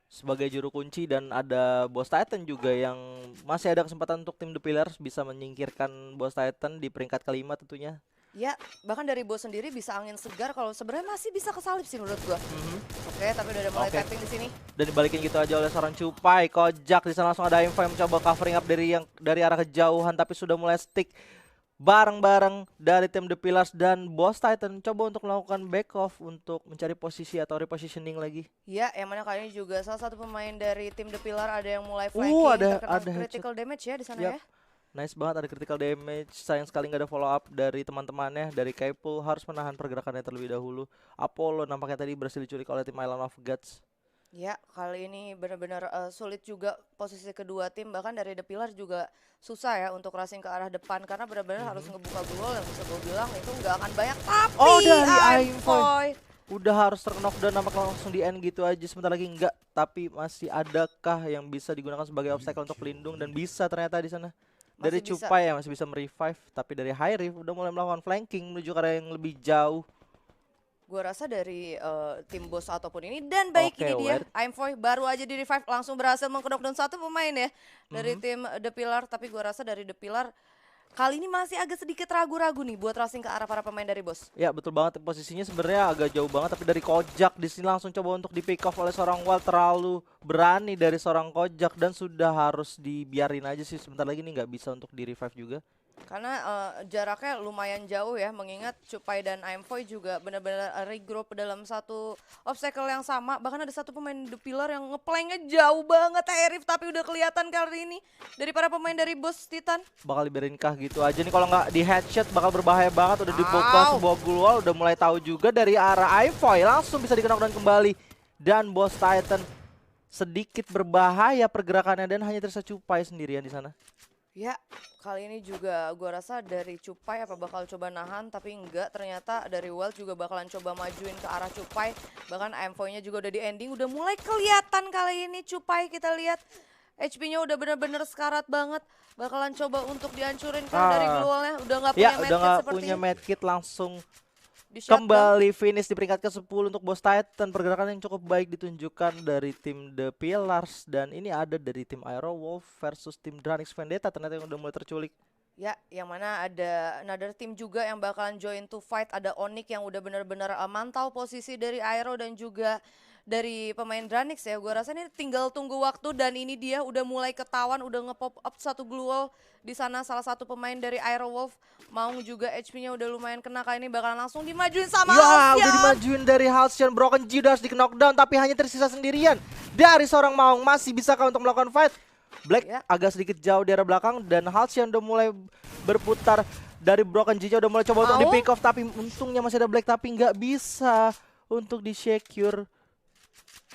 sebagai juru kunci dan ada Boss Titan juga yang masih ada kesempatan untuk tim The Pillars bisa menyingkirkan Boss Titan di peringkat kelima tentunya. Ya, bahkan dari Bos sendiri bisa angin segar kalau sebenarnya masih bisa kesalip sih menurut gua. Oke, tapi udah ada mulai Oke. tapping di sini. Dan dibalikin gitu aja oleh seorang Cupai. Kojak di sana langsung ada info yang mencoba covering up dari arah kejauhan, tapi sudah mulai stick bareng-bareng dari tim The Pillars dan Boss Titan coba untuk melakukan back off untuk mencari posisi atau repositioning lagi. Ya, yang mana kali ini juga salah satu pemain dari tim The Pillar ada yang mulai flanking, ada terkena headshot. critical damage ya di sana Yap. ya. Nice banget, ada critical damage. Sayang sekali nggak ada follow up dari teman-temannya. Dari Kaipul harus menahan pergerakannya terlebih dahulu. Apollo nampaknya tadi berhasil diculik oleh tim Island of Gods. Ya, kali ini benar-benar sulit juga posisi kedua tim. Bahkan dari The Pillar juga susah ya untuk rushing ke arah depan, karena benar-benar harus ngebuka gol yang bisa gue bilang itu nggak akan banyak. Tapi Oh, dari Aim Aim Void. Void. Udah harus terknockdown, nampaknya langsung di end gitu aja. Sebentar lagi enggak, tapi masih adakah yang bisa digunakan sebagai obstacle untuk pelindung, dan bisa ternyata di sana. Dari Masih bisa. Cupai ya masih bisa merevive, tapi dari High Reef udah mulai melakukan flanking menuju ke arah yang lebih jauh. Gue rasa dari tim Bos ataupun ini, dan baik Oke, ini dia wait. Aim Void baru aja di revive langsung berhasil mengknockdown satu pemain ya dari tim The Pillar. Tapi gue rasa dari The Pillar kali ini masih agak sedikit ragu-ragu nih buat rushing ke arah para pemain dari Bos. Ya betul banget, posisinya sebenarnya agak jauh banget, tapi dari Kojak di sini langsung coba untuk di pick off oleh seorang Wal. Terlalu berani dari seorang Kojak dan sudah harus dibiarin aja sih, sebentar lagi nih nggak bisa untuk di revive juga. Karena jaraknya lumayan jauh ya, mengingat Cupai dan Aimfoy juga benar-benar regroup dalam satu obstacle yang sama. Bahkan ada satu pemain The Pillar yang ngeplanknya jauh banget Arif, tapi udah kelihatan kali ini dari para pemain dari Bos Titan. Bakal dibiarin kah gitu aja nih, kalau nggak di headshot bakal berbahaya banget. Udah dibuka sebuah glual, udah mulai tahu juga dari arah Aimfoy, langsung bisa di-knockdown kembali. Dan Bos Titan sedikit berbahaya pergerakannya dan hanya tersisa Cupai sendirian di sana. Ya, kali ini juga gua rasa dari Cupai apa bakal coba nahan, tapi enggak, ternyata dari Wild juga bakalan coba majuin ke arah Cupai. Bahkan Aimfoy-nya juga udah di ending, udah mulai kelihatan kali ini Cupai, kita lihat HP-nya udah bener-bener sekarat banget. Bakalan coba untuk dihancurin kan dari glualnya, udah nggak punya Ya, udah medkit nggak seperti punya medkit, langsung di shutdown. kembali finish di peringkat ke-10 untuk Bos Titan. Pergerakan yang cukup baik ditunjukkan dari tim The Pillars, dan ini ada dari tim Aero Wolf versus tim Dranix Vendetta ternyata yang udah mulai terculik. Ya, yang mana ada another tim juga yang bakalan join to fight. Ada Onyx yang udah benar-benar mantau posisi dari Aero dan juga dari pemain Dranix ya. Gua rasa ini tinggal tunggu waktu, dan ini dia udah mulai ketahuan, udah nge-pop up satu glual di sana. Salah satu pemain dari Aero Wolf, Maung juga HP-nya udah lumayan kena, kali ini bakalan langsung dimajuin sama Ya, Halcyon. udah dimajuin dari Halcyon. Broken G udah harus di-knockdown, tapi hanya tersisa sendirian dari seorang Maung. Masih bisakah untuk melakukan fight? Black agak sedikit jauh di arah belakang, dan Halcyon udah mulai berputar dari Broken G udah mulai coba untuk di pick off, tapi untungnya masih ada Black, tapi nggak bisa untuk di secure.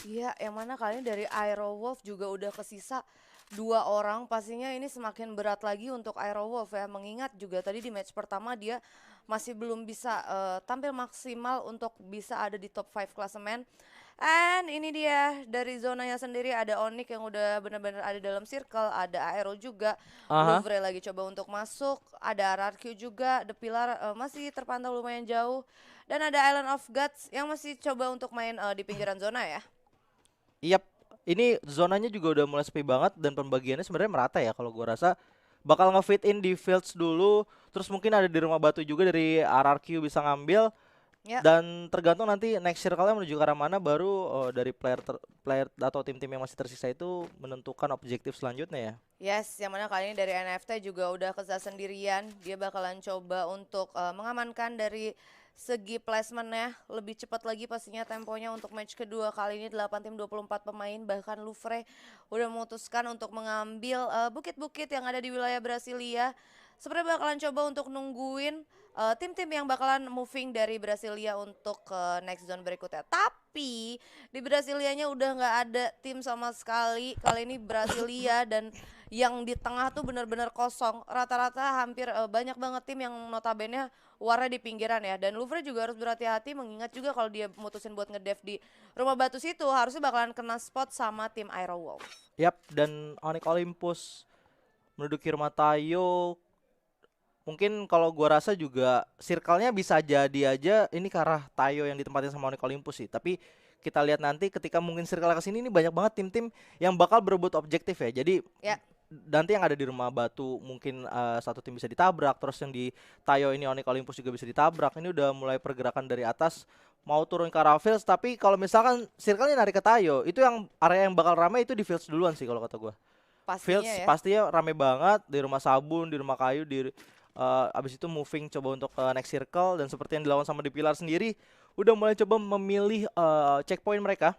Iya, yang mana kali ini dari Aero Wolf juga udah kesisa 2 orang. Pastinya ini semakin berat lagi untuk Aero Wolf ya, mengingat juga tadi di match pertama dia masih belum bisa tampil maksimal untuk bisa ada di top 5 klasemen. And ini dia dari zonanya sendiri, ada Onyx yang udah benar-benar ada dalam circle, ada Aero juga, Louvre lagi coba untuk masuk, ada RRQ juga, The Pillar masih terpantau lumayan jauh, dan ada Island of Gods yang masih coba untuk main di pinggiran zona ya. Yap, ini zonanya juga udah mulai sepi banget, dan pembagiannya sebenarnya merata ya. Kalau gua rasa bakal nge-fit in di fields dulu, terus mungkin ada di rumah batu juga dari RRQ bisa ngambil. Ya. Dan tergantung nanti next circle-nya menuju ke arah mana, baru dari player atau tim-tim yang masih tersisa itu menentukan objektif selanjutnya ya. Yes, yang mana kali ini dari NFT juga udah kesal sendirian. Dia bakalan coba untuk mengamankan dari segi placement-nya lebih cepat lagi pastinya temponya untuk match kedua. Kali ini 8 tim 24 pemain, bahkan Louvre udah memutuskan untuk mengambil bukit-bukit yang ada di wilayah Brasilia. Sebenarnya bakalan coba untuk nungguin tim-tim yang bakalan moving dari Brasilia untuk ke next zone berikutnya. Tapi di Brasilianya udah nggak ada tim sama sekali. Kali ini Brasilia dan yang di tengah tuh benar-benar kosong. Rata-rata hampir banyak banget tim yang notabene warnya di pinggiran ya. Dan Louvre juga harus berhati-hati, mengingat juga kalau dia mutusin buat ngedev di rumah batu situ, harusnya bakalan kena spot sama tim Aero Wolf. Yap, dan Onyx Olympus menduduki rumah Tayo. Mungkin kalau gua rasa juga circle-nya bisa jadi aja ini ke arah Tayo yang ditempatin sama Onyx Olympus sih. Tapi kita lihat nanti ketika mungkin circle kesini, ini banyak banget tim-tim yang bakal berebut objektif ya. Jadi nanti yang ada di rumah batu mungkin satu tim bisa ditabrak, terus yang di Tayo ini Onyx Olympus juga bisa ditabrak. Ini udah mulai pergerakan dari atas mau turun ke arah fields, tapi kalau misalkan circle-nya narik ke Tayo, itu yang area yang bakal ramai itu di fields duluan sih kalau kata gua. Fields ya, pastinya rame banget di rumah sabun, di rumah kayu, di abis itu moving coba untuk next circle, dan seperti yang dilawan sama The Pillar sendiri udah mulai coba memilih checkpoint mereka.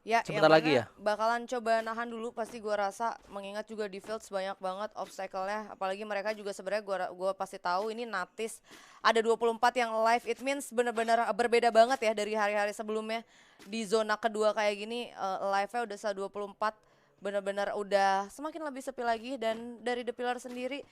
Ya, sebentar lagi ya. Bakalan coba nahan dulu pasti gua rasa, mengingat juga di fields banyak banget obstacle-nya, apalagi mereka juga sebenarnya gua pasti tahu ini Natis ada 24 yang live, it means benar-benar berbeda banget ya dari hari-hari sebelumnya. Di zona kedua kayak gini live-nya udah 24, benar-benar udah semakin lebih sepi lagi. Dan dari The Pillar sendiri,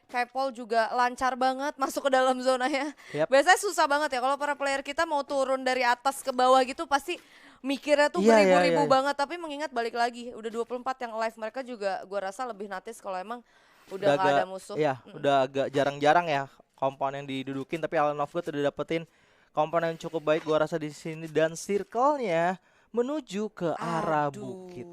Kaipol juga lancar banget masuk ke dalam zonanya. Biasanya susah banget ya kalau para player kita mau turun dari atas ke bawah gitu, pasti mikirnya tuh beribu-ribu banget. Tapi mengingat balik lagi udah 24 yang live, mereka juga gua rasa lebih Natis kalau emang udah gak ada musuh. Iya, udah agak jarang-jarang ya kompon yang didudukin, tapi Island of God udah dapetin kompon yang cukup baik gua rasa di sini, dan circle-nya menuju ke arah bukit.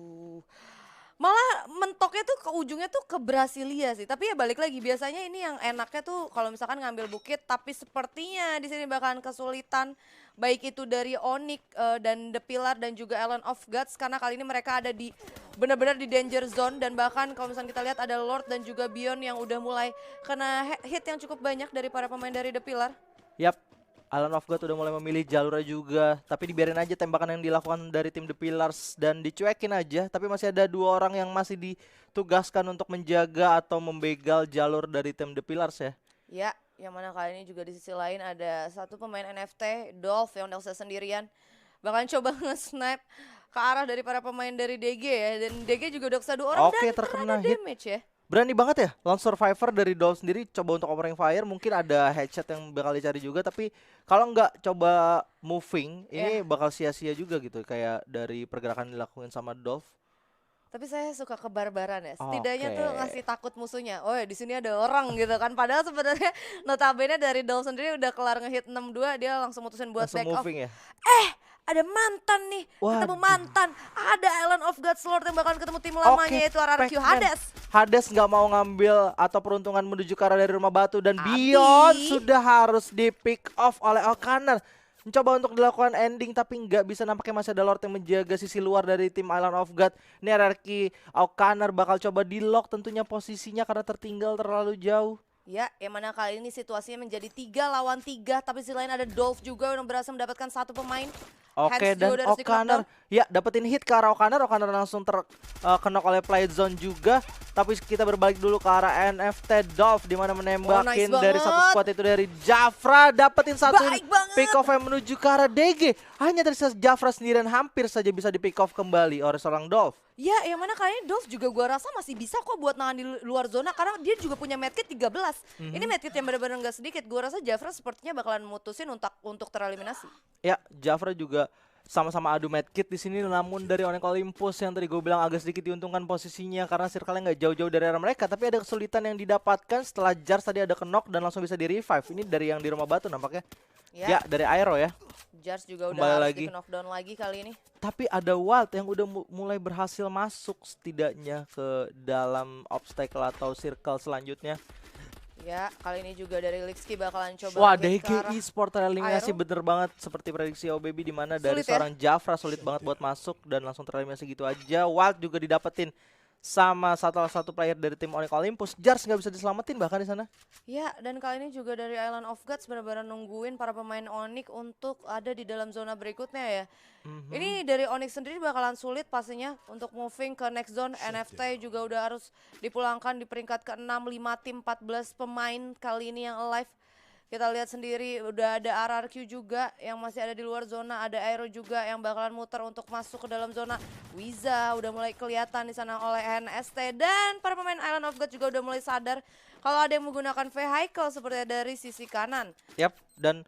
Malah mentoknya tuh ke ujungnya tuh ke Brasilia sih. Tapi ya balik lagi, biasanya ini yang enaknya tuh kalau misalkan ngambil bukit, tapi sepertinya di sini bakalan kesulitan, baik itu dari Onyx dan The Pillar dan juga Island of Gods, karena kali ini mereka ada di benar-benar di danger zone. Dan bahkan kalau misalkan kita lihat ada Lord dan juga Beyond yang udah mulai kena hit yang cukup banyak dari para pemain dari The Pillar. Yap, Island of God udah mulai memilih jalurnya juga, tapi dibiarin aja tembakan yang dilakukan dari tim The Pillars dan dicuekin aja. Tapi masih ada 2 orang yang masih ditugaskan untuk menjaga atau membegal jalur dari tim The Pillars ya. Ya, yang mana kali ini juga di sisi lain ada satu pemain NFT, Dolph, yang udah sendirian. Bahkan coba nge-snipe ke arah dari para pemain dari DG ya, dan DG juga udah kesah 2 orang. Oke, dan terkena ada hit. damage ya. Berani banget ya, lone survivor dari Dolph sendiri coba untuk opening fire, mungkin ada headshot yang bakal dicari juga, tapi kalau nggak coba moving, ini bakal sia-sia juga gitu, kayak dari pergerakan dilakukan sama Dolph. Tapi saya suka kebarbaran ya, setidaknya Oke. tuh ngasih takut musuhnya. Oh ya, di sini ada orang gitu kan, padahal sebenarnya notabene dari Dolph sendiri udah kelar ngehit 6-2, dia langsung mutusin buat Langsung back off. moving ya. Ada mantan nih, ketemu Waduh. mantan. Ada Island of Gods Lord yang bakalan ketemu tim lamanya, yaitu RRQ Pac-Man. Hades. Hades nggak mau ngambil atau peruntungan menuju ke arah dari rumah batu dan Abi. Beyond sudah harus di pick off oleh O'Connor. Mencoba untuk dilakukan ending tapi nggak bisa, nampaknya masih ada Lord yang menjaga sisi luar dari tim Island of God. Ini RRQ O'Connor bakal coba di lock tentunya posisinya karena tertinggal terlalu jauh. Ya, yang mana kali ini situasinya menjadi 3 lawan 3, tapi di sisi lain ada Dolph juga yang berhasil mendapatkan 1 pemain. Oke, Hands dan juga udah harus O'Connor ya dapetin hit ke arah O'Connor langsung terkenok oleh play zone juga. Tapi kita berbalik dulu ke arah NFT Dolph di mana menembakin nice dari banget. satu squad itu dari Jafra, dapetin satu Baik banget. pick off yang menuju ke arah DG. Hanya dari Jafra sendirian hampir saja bisa di pick off kembali oleh seorang Dolph. Ya, yang mana kayaknya Dolph juga gua rasa masih bisa kok buat nahan di luar zona, karena dia juga punya medkit 13. Ini medkit yang benar-benar nggak sedikit. Gua rasa Jafra sepertinya bakalan mutusin untuk tereliminasi. Ya, Jafra juga sama-sama adu medkit di sini, namun dari Onyx Olympus yang tadi gue bilang agak sedikit diuntungkan posisinya karena circle-nya nggak jauh-jauh dari arah mereka, tapi ada kesulitan yang didapatkan setelah Jars tadi ada knock dan langsung bisa di revive. Ini dari yang di rumah batu nampaknya. Ya, dari Aero ya. Jars juga Kembali udah harus lagi. di knockdown lagi kali ini. Tapi ada Wild yang udah mulai berhasil masuk setidaknya ke dalam obstacle atau circle selanjutnya. Ya, kali ini juga dari Lixki bakalan coba Wah, hit ke arah DGI Sport tereliminasi Aero. bener banget seperti prediksi OBB, di mana dari Sulit ya? seorang Jafra sulit banget buat masuk dan langsung tereliminasi gitu aja. Wild juga didapetin sama satu player dari tim Onyx Olympus. Jars nggak bisa diselamatin bahkan di sana. Ya, dan kali ini juga dari Island of Gods benar-benar nungguin para pemain Onyx untuk ada di dalam zona berikutnya ya. Ini dari Onyx sendiri bakalan sulit pastinya untuk moving ke next zone. NFT juga udah harus dipulangkan di peringkat ke-6, 5 tim 14 pemain kali ini yang alive. Kita lihat sendiri udah ada RRQ juga yang masih ada di luar zona, ada Aero juga yang bakalan muter untuk masuk ke dalam zona. Wiza udah mulai kelihatan di sana oleh NST, dan para pemain Island of God juga udah mulai sadar kalau ada yang menggunakan vehicle seperti dari sisi kanan. Yap, dan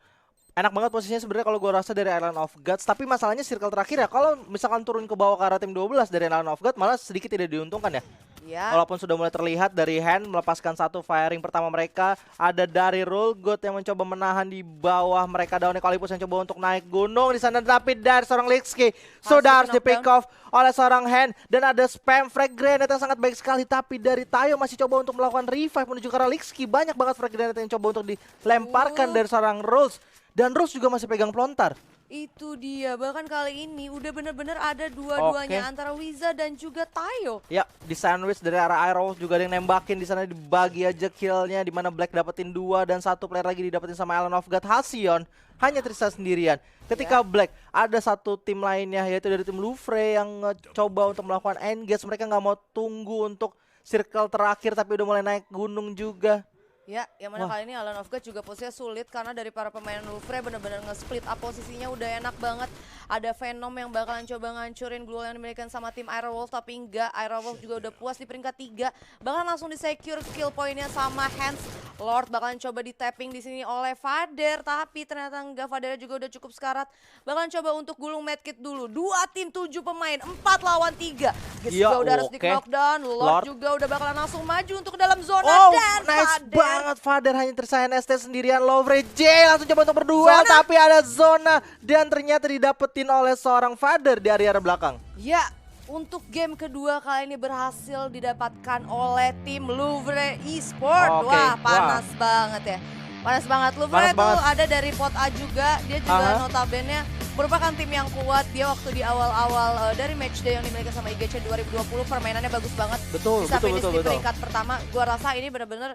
enak banget posisinya sebenarnya kalau gue rasa dari Island of Gods. Tapi masalahnya circle terakhir ya, kalau misalkan turun ke bawah ke arah tim 12 dari Island of God malah sedikit tidak diuntungkan ya. Ya. Walaupun sudah mulai terlihat dari Hand melepaskan satu firing pertama mereka. Ada dari Rulgot yang mencoba menahan di bawah mereka. Daunnya Olympus yang coba untuk naik gunung di sana, tapi dari seorang Lixki sudah harus di pick off oleh seorang Hand. Dan ada spam frag grenade yang sangat baik sekali, tapi dari Tayo masih coba untuk melakukan revive menuju ke arah Lixki. Banyak banget frag grenade yang coba untuk dilemparkan dari seorang Rules. Dan Rules juga masih pegang pelontar. Itu dia, bahkan kali ini udah bener-bener ada dua-duanya antara Wiza dan juga Tayo. Ya, di sandwich dari arah Aero juga ada yang nembakin di sana, dibagi aja killnya, di mana Black dapetin 2 dan satu player lagi didapetin sama Island of God. Halcyon hanya Trista sendirian. Ketika Black ada satu tim lainnya yaitu dari tim Louvre yang coba untuk melakukan engage. Mereka nggak mau tunggu untuk circle terakhir tapi udah mulai naik gunung juga. Ya, yang mana kali ini Island of God juga posisinya sulit karena dari para pemain Louvre benar-benar nge-split up posisinya udah enak banget. Ada Venom yang bakalan coba ngancurin glue yang dimiliki sama tim Aerowolf, tapi enggak, Aerowolf juga udah puas di peringkat 3. Bahkan langsung di-secure kill poinnya sama Hands. Lord bakalan coba di-tapping di sini oleh Vader, tapi ternyata enggak, Vader juga udah cukup sekarat. Bakalan coba untuk gulung medkit dulu. 2 tim 7 pemain, 4 lawan 3. Gis juga udah harus di-knockdown. Lord juga udah bakalan langsung maju untuk ke dalam zona, dan nice Vader banget, Vader hanya tersayan ST sendirian. Louvre J langsung coba untuk berduel, tapi ada zona dan ternyata didapetin oleh seorang Vader di area belakang. Ya, Untuk game kedua kali ini berhasil didapatkan oleh tim Louvre Esport. Oke, Wah, panas banget ya. Panas banget. Louvre Panas itu banget. ada dari pot A juga. Dia juga notabene merupakan tim yang kuat. Dia waktu di awal-awal dari matchday yang dimiliki sama IGC 2020 permainannya bagus banget. Betul, Bisa finish betul. di peringkat pertama. Gua rasa ini benar-benar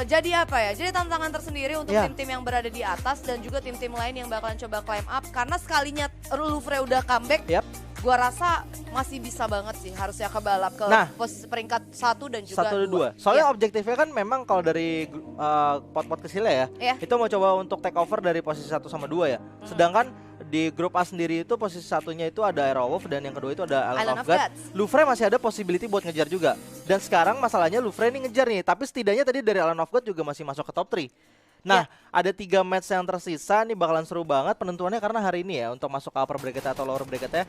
jadi apa ya? Jadi tantangan tersendiri untuk tim-tim yang berada di atas dan juga tim-tim lain yang bakalan coba climb up. Karena sekalinya Louvre udah comeback, gua rasa masih bisa banget sih harusnya ke balap ke posisi peringkat 1 dan juga 1 dan 2. Soalnya objektifnya kan memang kalau dari pot-pot kecilnya ya, itu mau coba untuk take over dari posisi 1 sama 2 ya. Sedangkan di grup A sendiri itu posisi satunya itu ada Aerowolf dan yang kedua itu ada Island of God. Louvre masih ada possibility buat ngejar juga. Dan sekarang masalahnya Louvre ini ngejar nih, tapi setidaknya tadi dari Island of God juga masih masuk ke top 3. Nah, ada 3 match yang tersisa nih bakalan seru banget penentuannya karena hari ini ya untuk masuk ke upper bracket atau lower bracket ya.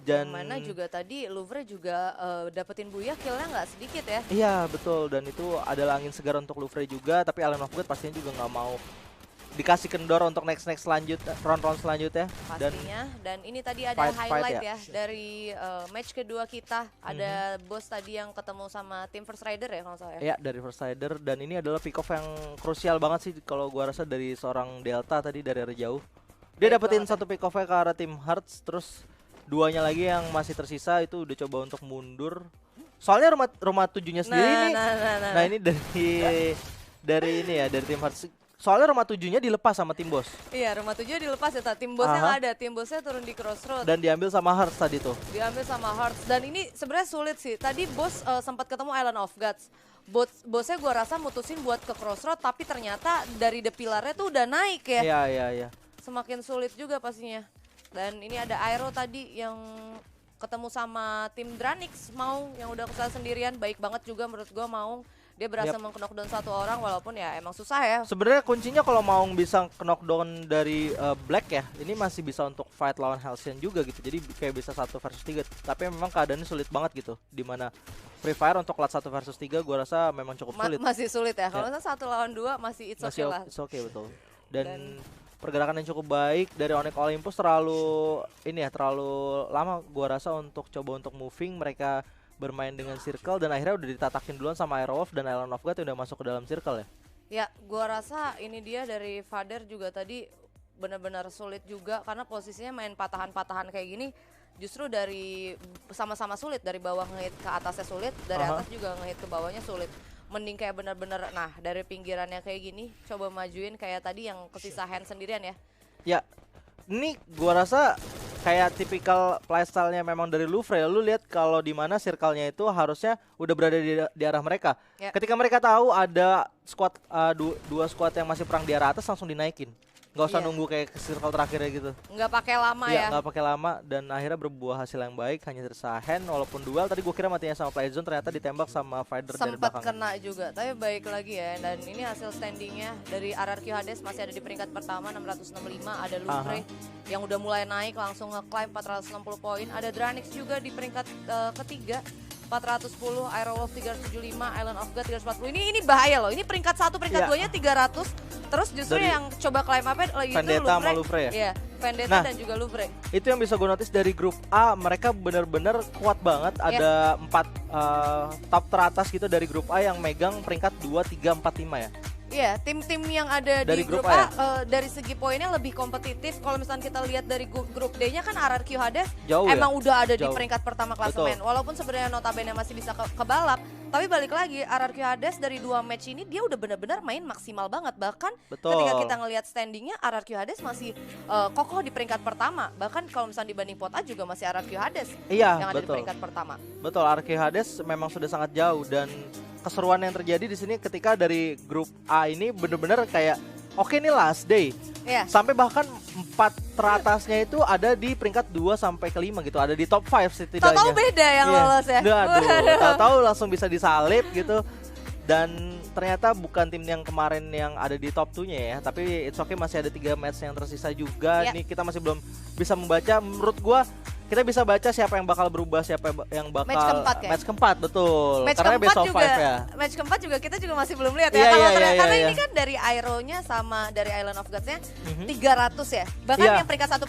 Dan mana juga tadi Louvre juga dapetin Buya killnya nggak sedikit ya. Iya betul, dan itu adalah angin segar untuk Louvre juga, tapi Island of God pastinya juga nggak mau dikasih kendor untuk next round selanjutnya. Pastinya. Dan ini tadi ada highlight ya dari match kedua kita. Ada bos tadi yang ketemu sama tim First Rider ya kalau saya. Iya, dari First Rider, dan ini adalah pick off yang krusial banget sih kalau gua rasa dari seorang Delta tadi dari arah jauh. Dia dapetin satu pick off-nya ke arah tim Hearts, terus 2-nya lagi yang masih tersisa itu udah coba untuk mundur. Soalnya rumah 7-nya sendiri nah ini dari ini ya, dari tim Hearts. Soalnya rumah 7-nya dilepas sama tim bos. Iya, rumah 7-nya dilepas ya, tim bosnya nggak ada. Tim bosnya turun di Crossroad. Dan diambil sama Hearts tadi tuh. Diambil sama Hearts. Dan ini sebenarnya sulit sih. Tadi bos sempat ketemu Island of Gods. Bosnya gue rasa mutusin buat ke Crossroad, tapi ternyata dari The Pillar-nya tuh udah naik ya. Iya. Semakin sulit juga pastinya. Dan ini ada Aero tadi yang ketemu sama tim Dranix, mau yang udah kesal sendirian. Baik banget juga menurut gue mau. Dia berhasil meng-knockdown 1 orang walaupun ya emang susah ya. Sebenarnya kuncinya kalau mau bisa knockdown dari Black ya, ini masih bisa untuk fight lawan Halcyon juga gitu. Jadi kayak bisa 1 versus 3. Tapi memang keadaannya sulit banget gitu. Dimana Free Fire untuk lat 1 versus 3 gue rasa memang cukup sulit. Masih sulit ya. Kalau 1 lawan 2 masih it's okay lah. It's okay betul. Dan pergerakan yang cukup baik dari Onyx Olympus terlalu lama gue rasa untuk coba untuk moving. Mereka bermain dengan circle dan akhirnya udah ditatakin duluan sama Aerowolf dan Island of God yang udah masuk ke dalam circle ya. Ya, gua rasa ini dia dari Fader juga tadi benar-benar sulit juga karena posisinya main patahan-patahan kayak gini justru dari sama-sama sulit, dari bawah ngehit ke atasnya sulit, dari atas juga ngehit ke bawahnya sulit. Mending kayak benar-benar dari pinggirannya kayak gini coba majuin kayak tadi yang kesisa hand sendirian ya. Ya. Ini gua rasa kayak tipikal playstyle-nya memang dari Louvre. Lu lihat kalau di mana circle-nya itu harusnya udah berada di arah mereka. Ketika mereka tahu ada squad dua squad yang masih perang di arah atas, langsung dinaikin. Gak usah nunggu kayak ke circle terakhirnya gitu. Nggak pakai lama ya. Nggak pakai lama dan akhirnya berbuah hasil yang baik, hanya tersisa hand walaupun duel tadi gue kira matinya sama Playzone, ternyata ditembak sama Fighter dari belakang. Sempat kena juga, tapi baik lagi ya. Dan ini hasil standingnya dari RRQ Hades masih ada di peringkat pertama 665, ada Louvre yang udah mulai naik langsung nge-climb 460 poin. Ada Dranix juga di peringkat ketiga 410, Aerowolf 375, Island of God 340. Ini bahaya loh. Ini peringkat 1, peringkat 2-nya 300. Terus justru dari yang coba climb up-nya itu Vendetta sama Louvre ya? Iya, Vendetta dan juga Louvre. Itu yang bisa gue notice dari grup A, mereka bener-bener kuat banget. Ada 4 top teratas gitu dari grup A yang megang peringkat 2, 3, 4, 5 ya. Iya, tim-tim yang ada dari di grup A dari segi poinnya lebih kompetitif. Kalau misalnya kita lihat dari grup D-nya kan RRQ Hades emang udah ada di peringkat pertama klasemen. Walaupun sebenarnya notabene masih bisa ke balap, tapi balik lagi RRQ Hades dari 2 match ini dia udah benar-benar main maksimal banget. Bahkan ketika kita ngelihat standingnya RRQ Hades masih kokoh di peringkat pertama. Bahkan kalau misalnya dibanding pot A juga masih RRQ Hades yang ada di peringkat pertama. Betul, RRQ Hades memang sudah sangat jauh dan keseruan yang terjadi di sini ketika dari grup A ini bener-bener kayak oke ini last day. Sampai bahkan 4 teratasnya itu ada di peringkat 2 sampai ke 5 gitu, ada di top 5 setidaknya. Tahu-tahu beda yang lolos ya. Tahu-tahu langsung bisa disalip gitu. Dan ternyata bukan tim yang kemarin yang ada di top 2-nya ya, tapi it's okay masih ada 3 match yang tersisa juga. Nih kita masih belum bisa membaca. Menurut gua kita bisa baca siapa yang bakal berubah, siapa yang bakal match keempat betul. Karena best of 5 ya. Match keempat juga kita juga masih belum lihat ya. Karena ini kan dari Aero-nya sama dari Island of Gods-nya 300 ya. Bahkan yang peringkat 1 peringkat